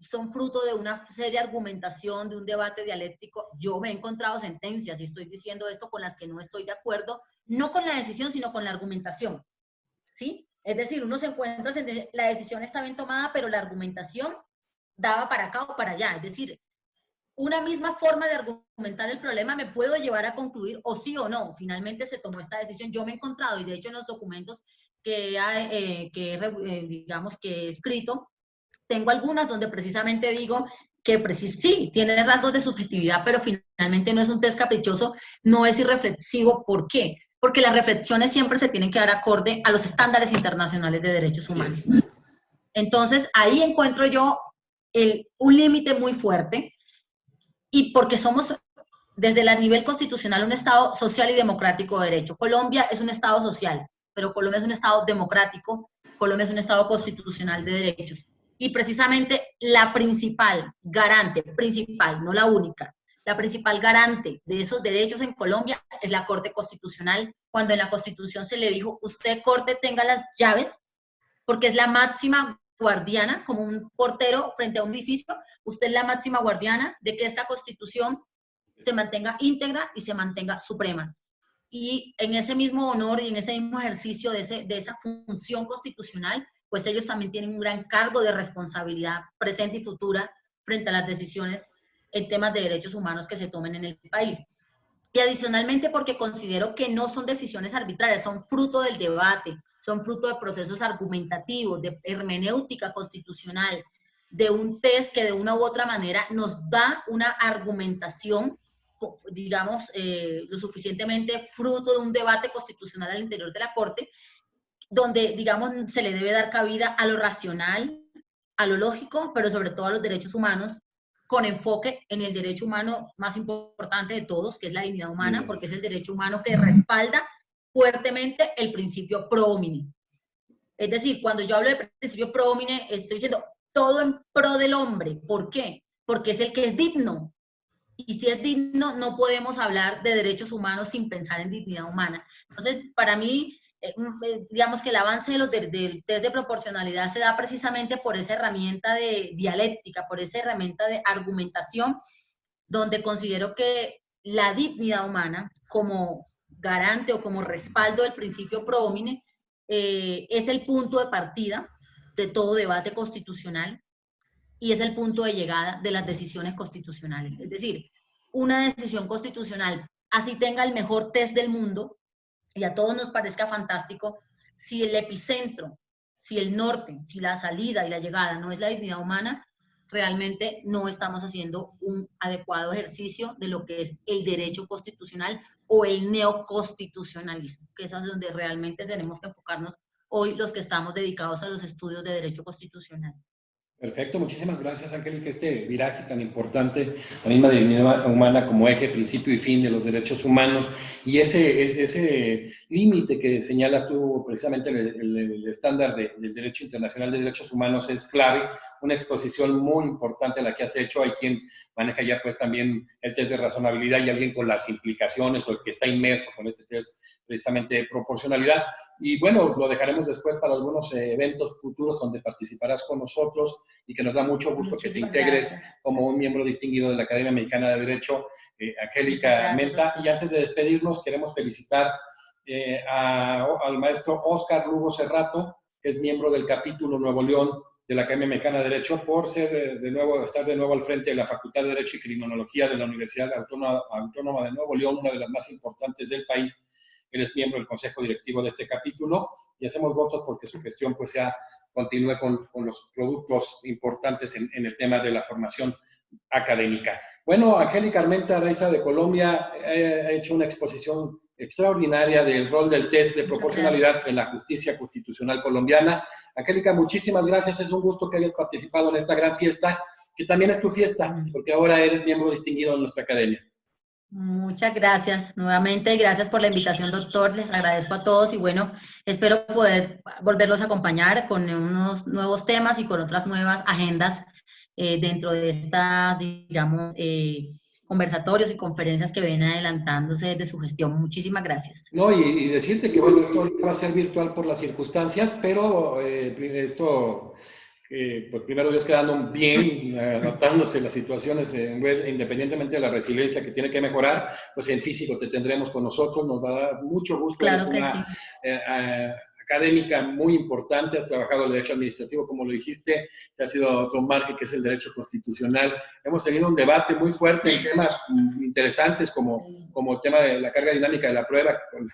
son fruto de una seria argumentación, de un debate dialéctico. Yo me he encontrado sentencias, y estoy diciendo esto, con las que no estoy de acuerdo, no con la decisión, sino con la argumentación, ¿sí? Es decir, uno se encuentra, la decisión está bien tomada, pero la argumentación daba para acá o para allá. Es decir, una misma forma de argumentar el problema me puedo llevar a concluir o sí o no. Finalmente se tomó esta decisión. Yo me he encontrado, y de hecho en los documentos digamos que he escrito, tengo algunas donde precisamente digo que sí, tiene rasgos de subjetividad, pero finalmente no es un test caprichoso, no es irreflexivo. ¿Por qué? Porque las reflexiones siempre se tienen que dar acorde a los estándares internacionales de derechos humanos. Entonces, ahí encuentro yo un límite muy fuerte, y porque somos, desde el nivel constitucional, un Estado social y democrático de derecho. Colombia es un Estado social, pero Colombia es un Estado democrático, Colombia es un Estado constitucional de derechos. Y precisamente la principal garante, no la única, la principal garante de esos derechos en Colombia es la Corte Constitucional, cuando en la Constitución se le dijo, usted, Corte, tenga las llaves, porque es la máxima guardiana, como un portero frente a un edificio, usted es la máxima guardiana de que esta Constitución se mantenga íntegra y se mantenga suprema. Y en ese mismo honor y en ese mismo ejercicio de esa función constitucional, pues ellos también tienen un gran cargo de responsabilidad presente y futura frente a las decisiones en temas de derechos humanos que se tomen en el país. Y adicionalmente, porque considero que no son decisiones arbitrarias, son fruto del debate, son fruto de procesos argumentativos, de hermenéutica constitucional, de un test que de una u otra manera nos da una argumentación, digamos, lo suficientemente fruto de un debate constitucional al interior de la Corte, donde, digamos, se le debe dar cabida a lo racional, a lo lógico, pero sobre todo a los derechos humanos, con enfoque en el derecho humano más importante de todos, que es la dignidad humana, porque es el derecho humano que respalda fuertemente el principio pro homine. Es decir, cuando yo hablo de principio pro homine, estoy diciendo, todo en pro del hombre. ¿Por qué? Porque es el que es digno. Y si es digno, no podemos hablar de derechos humanos sin pensar en dignidad humana. Entonces, para mí, digamos que el avance del test de proporcionalidad se da precisamente por esa herramienta de dialéctica, por esa herramienta de argumentación, donde considero que la dignidad humana, como garante o como respaldo del principio pro homine, es el punto de partida de todo debate constitucional y es el punto de llegada de las decisiones constitucionales. Es decir, una decisión constitucional, así tenga el mejor test del mundo, y a todos nos parezca fantástico, si el epicentro, si el norte, si la salida y la llegada no es la dignidad humana, realmente no estamos haciendo un adecuado ejercicio de lo que es el derecho constitucional o el neoconstitucionalismo, que es donde realmente tenemos que enfocarnos hoy los que estamos dedicados a los estudios de derecho constitucional. Perfecto, muchísimas gracias, Angélica. Este viraje tan importante, la misma dignidad humana como eje, principio y fin de los derechos humanos, y ese límite que señalas tú, precisamente el estándar del derecho internacional de derechos humanos es clave, una exposición muy importante la que has hecho. Hay quien maneja ya pues también el test de razonabilidad y alguien con las implicaciones o el que está inmerso con este test precisamente de proporcionalidad. Y bueno, lo dejaremos después para algunos eventos futuros donde participarás con nosotros y que nos da mucho gusto que te integres como un miembro distinguido de la Academia Mexicana de Derecho, Angélica Armenta. Y antes de despedirnos, queremos felicitar al maestro Óscar Lugo Cerrato, que es miembro del capítulo Nuevo León de la Academia Mexicana de Derecho, por estar de nuevo al frente de la Facultad de Derecho y Criminología de la Universidad Autónoma de Nuevo León, una de las más importantes del país. Eres miembro del consejo directivo de este capítulo y hacemos votos porque su gestión pues continúe con los productos importantes en el tema de la formación académica. Bueno, Angélica Armenta Araiza de Colombia ha hecho una exposición extraordinaria del rol del test de proporcionalidad en la justicia constitucional colombiana. Angélica, muchísimas gracias. Es un gusto que hayas participado en esta gran fiesta, que también es tu fiesta, porque ahora eres miembro distinguido de nuestra academia. Muchas gracias nuevamente, gracias por la invitación, doctor, les agradezco a todos y bueno, espero poder volverlos a acompañar con unos nuevos temas y con otras nuevas agendas dentro de estas, digamos, conversatorios y conferencias que ven adelantándose de su gestión. Muchísimas gracias. No, y decirte que bueno, esto va a ser virtual por las circunstancias, pero esto... pues primero Dios quedando bien, adaptándose a las situaciones, independientemente de la resiliencia que tiene que mejorar, pues en físico te tendremos con nosotros, nos va a dar mucho gusto. Claro que sí. Académica muy importante, has trabajado el derecho administrativo, como lo dijiste, te has ido a otro margen que es el derecho constitucional. Hemos tenido un debate muy fuerte en temas interesantes como el tema de la carga dinámica de la prueba, con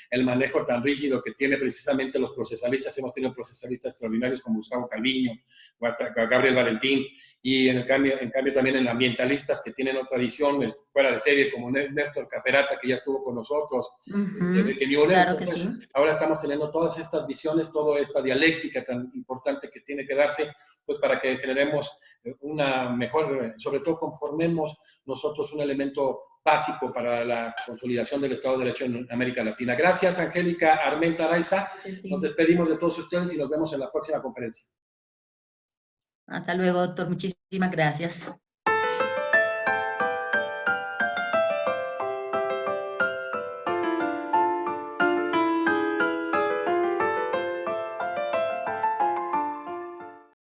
el manejo tan rígido que tiene precisamente los procesalistas. Hemos tenido procesalistas extraordinarios como Gustavo Calviño, o hasta Gabriel Valentín, y en cambio también en ambientalistas que tienen otra visión fuera de serie, como Néstor Caferata, que ya estuvo con nosotros, Enrique Newell. Claro. Entonces, que sí. Ahora estamos teniendo todas estas visiones, toda esta dialéctica tan importante que tiene que darse, pues para que generemos una mejor, sobre todo conformemos nosotros un elemento básico para la consolidación del Estado de Derecho en América Latina. Gracias, Angélica Armenta Araiza. Sí. Nos despedimos de todos ustedes y nos vemos en la próxima conferencia. Hasta luego, doctor. Muchísimas gracias.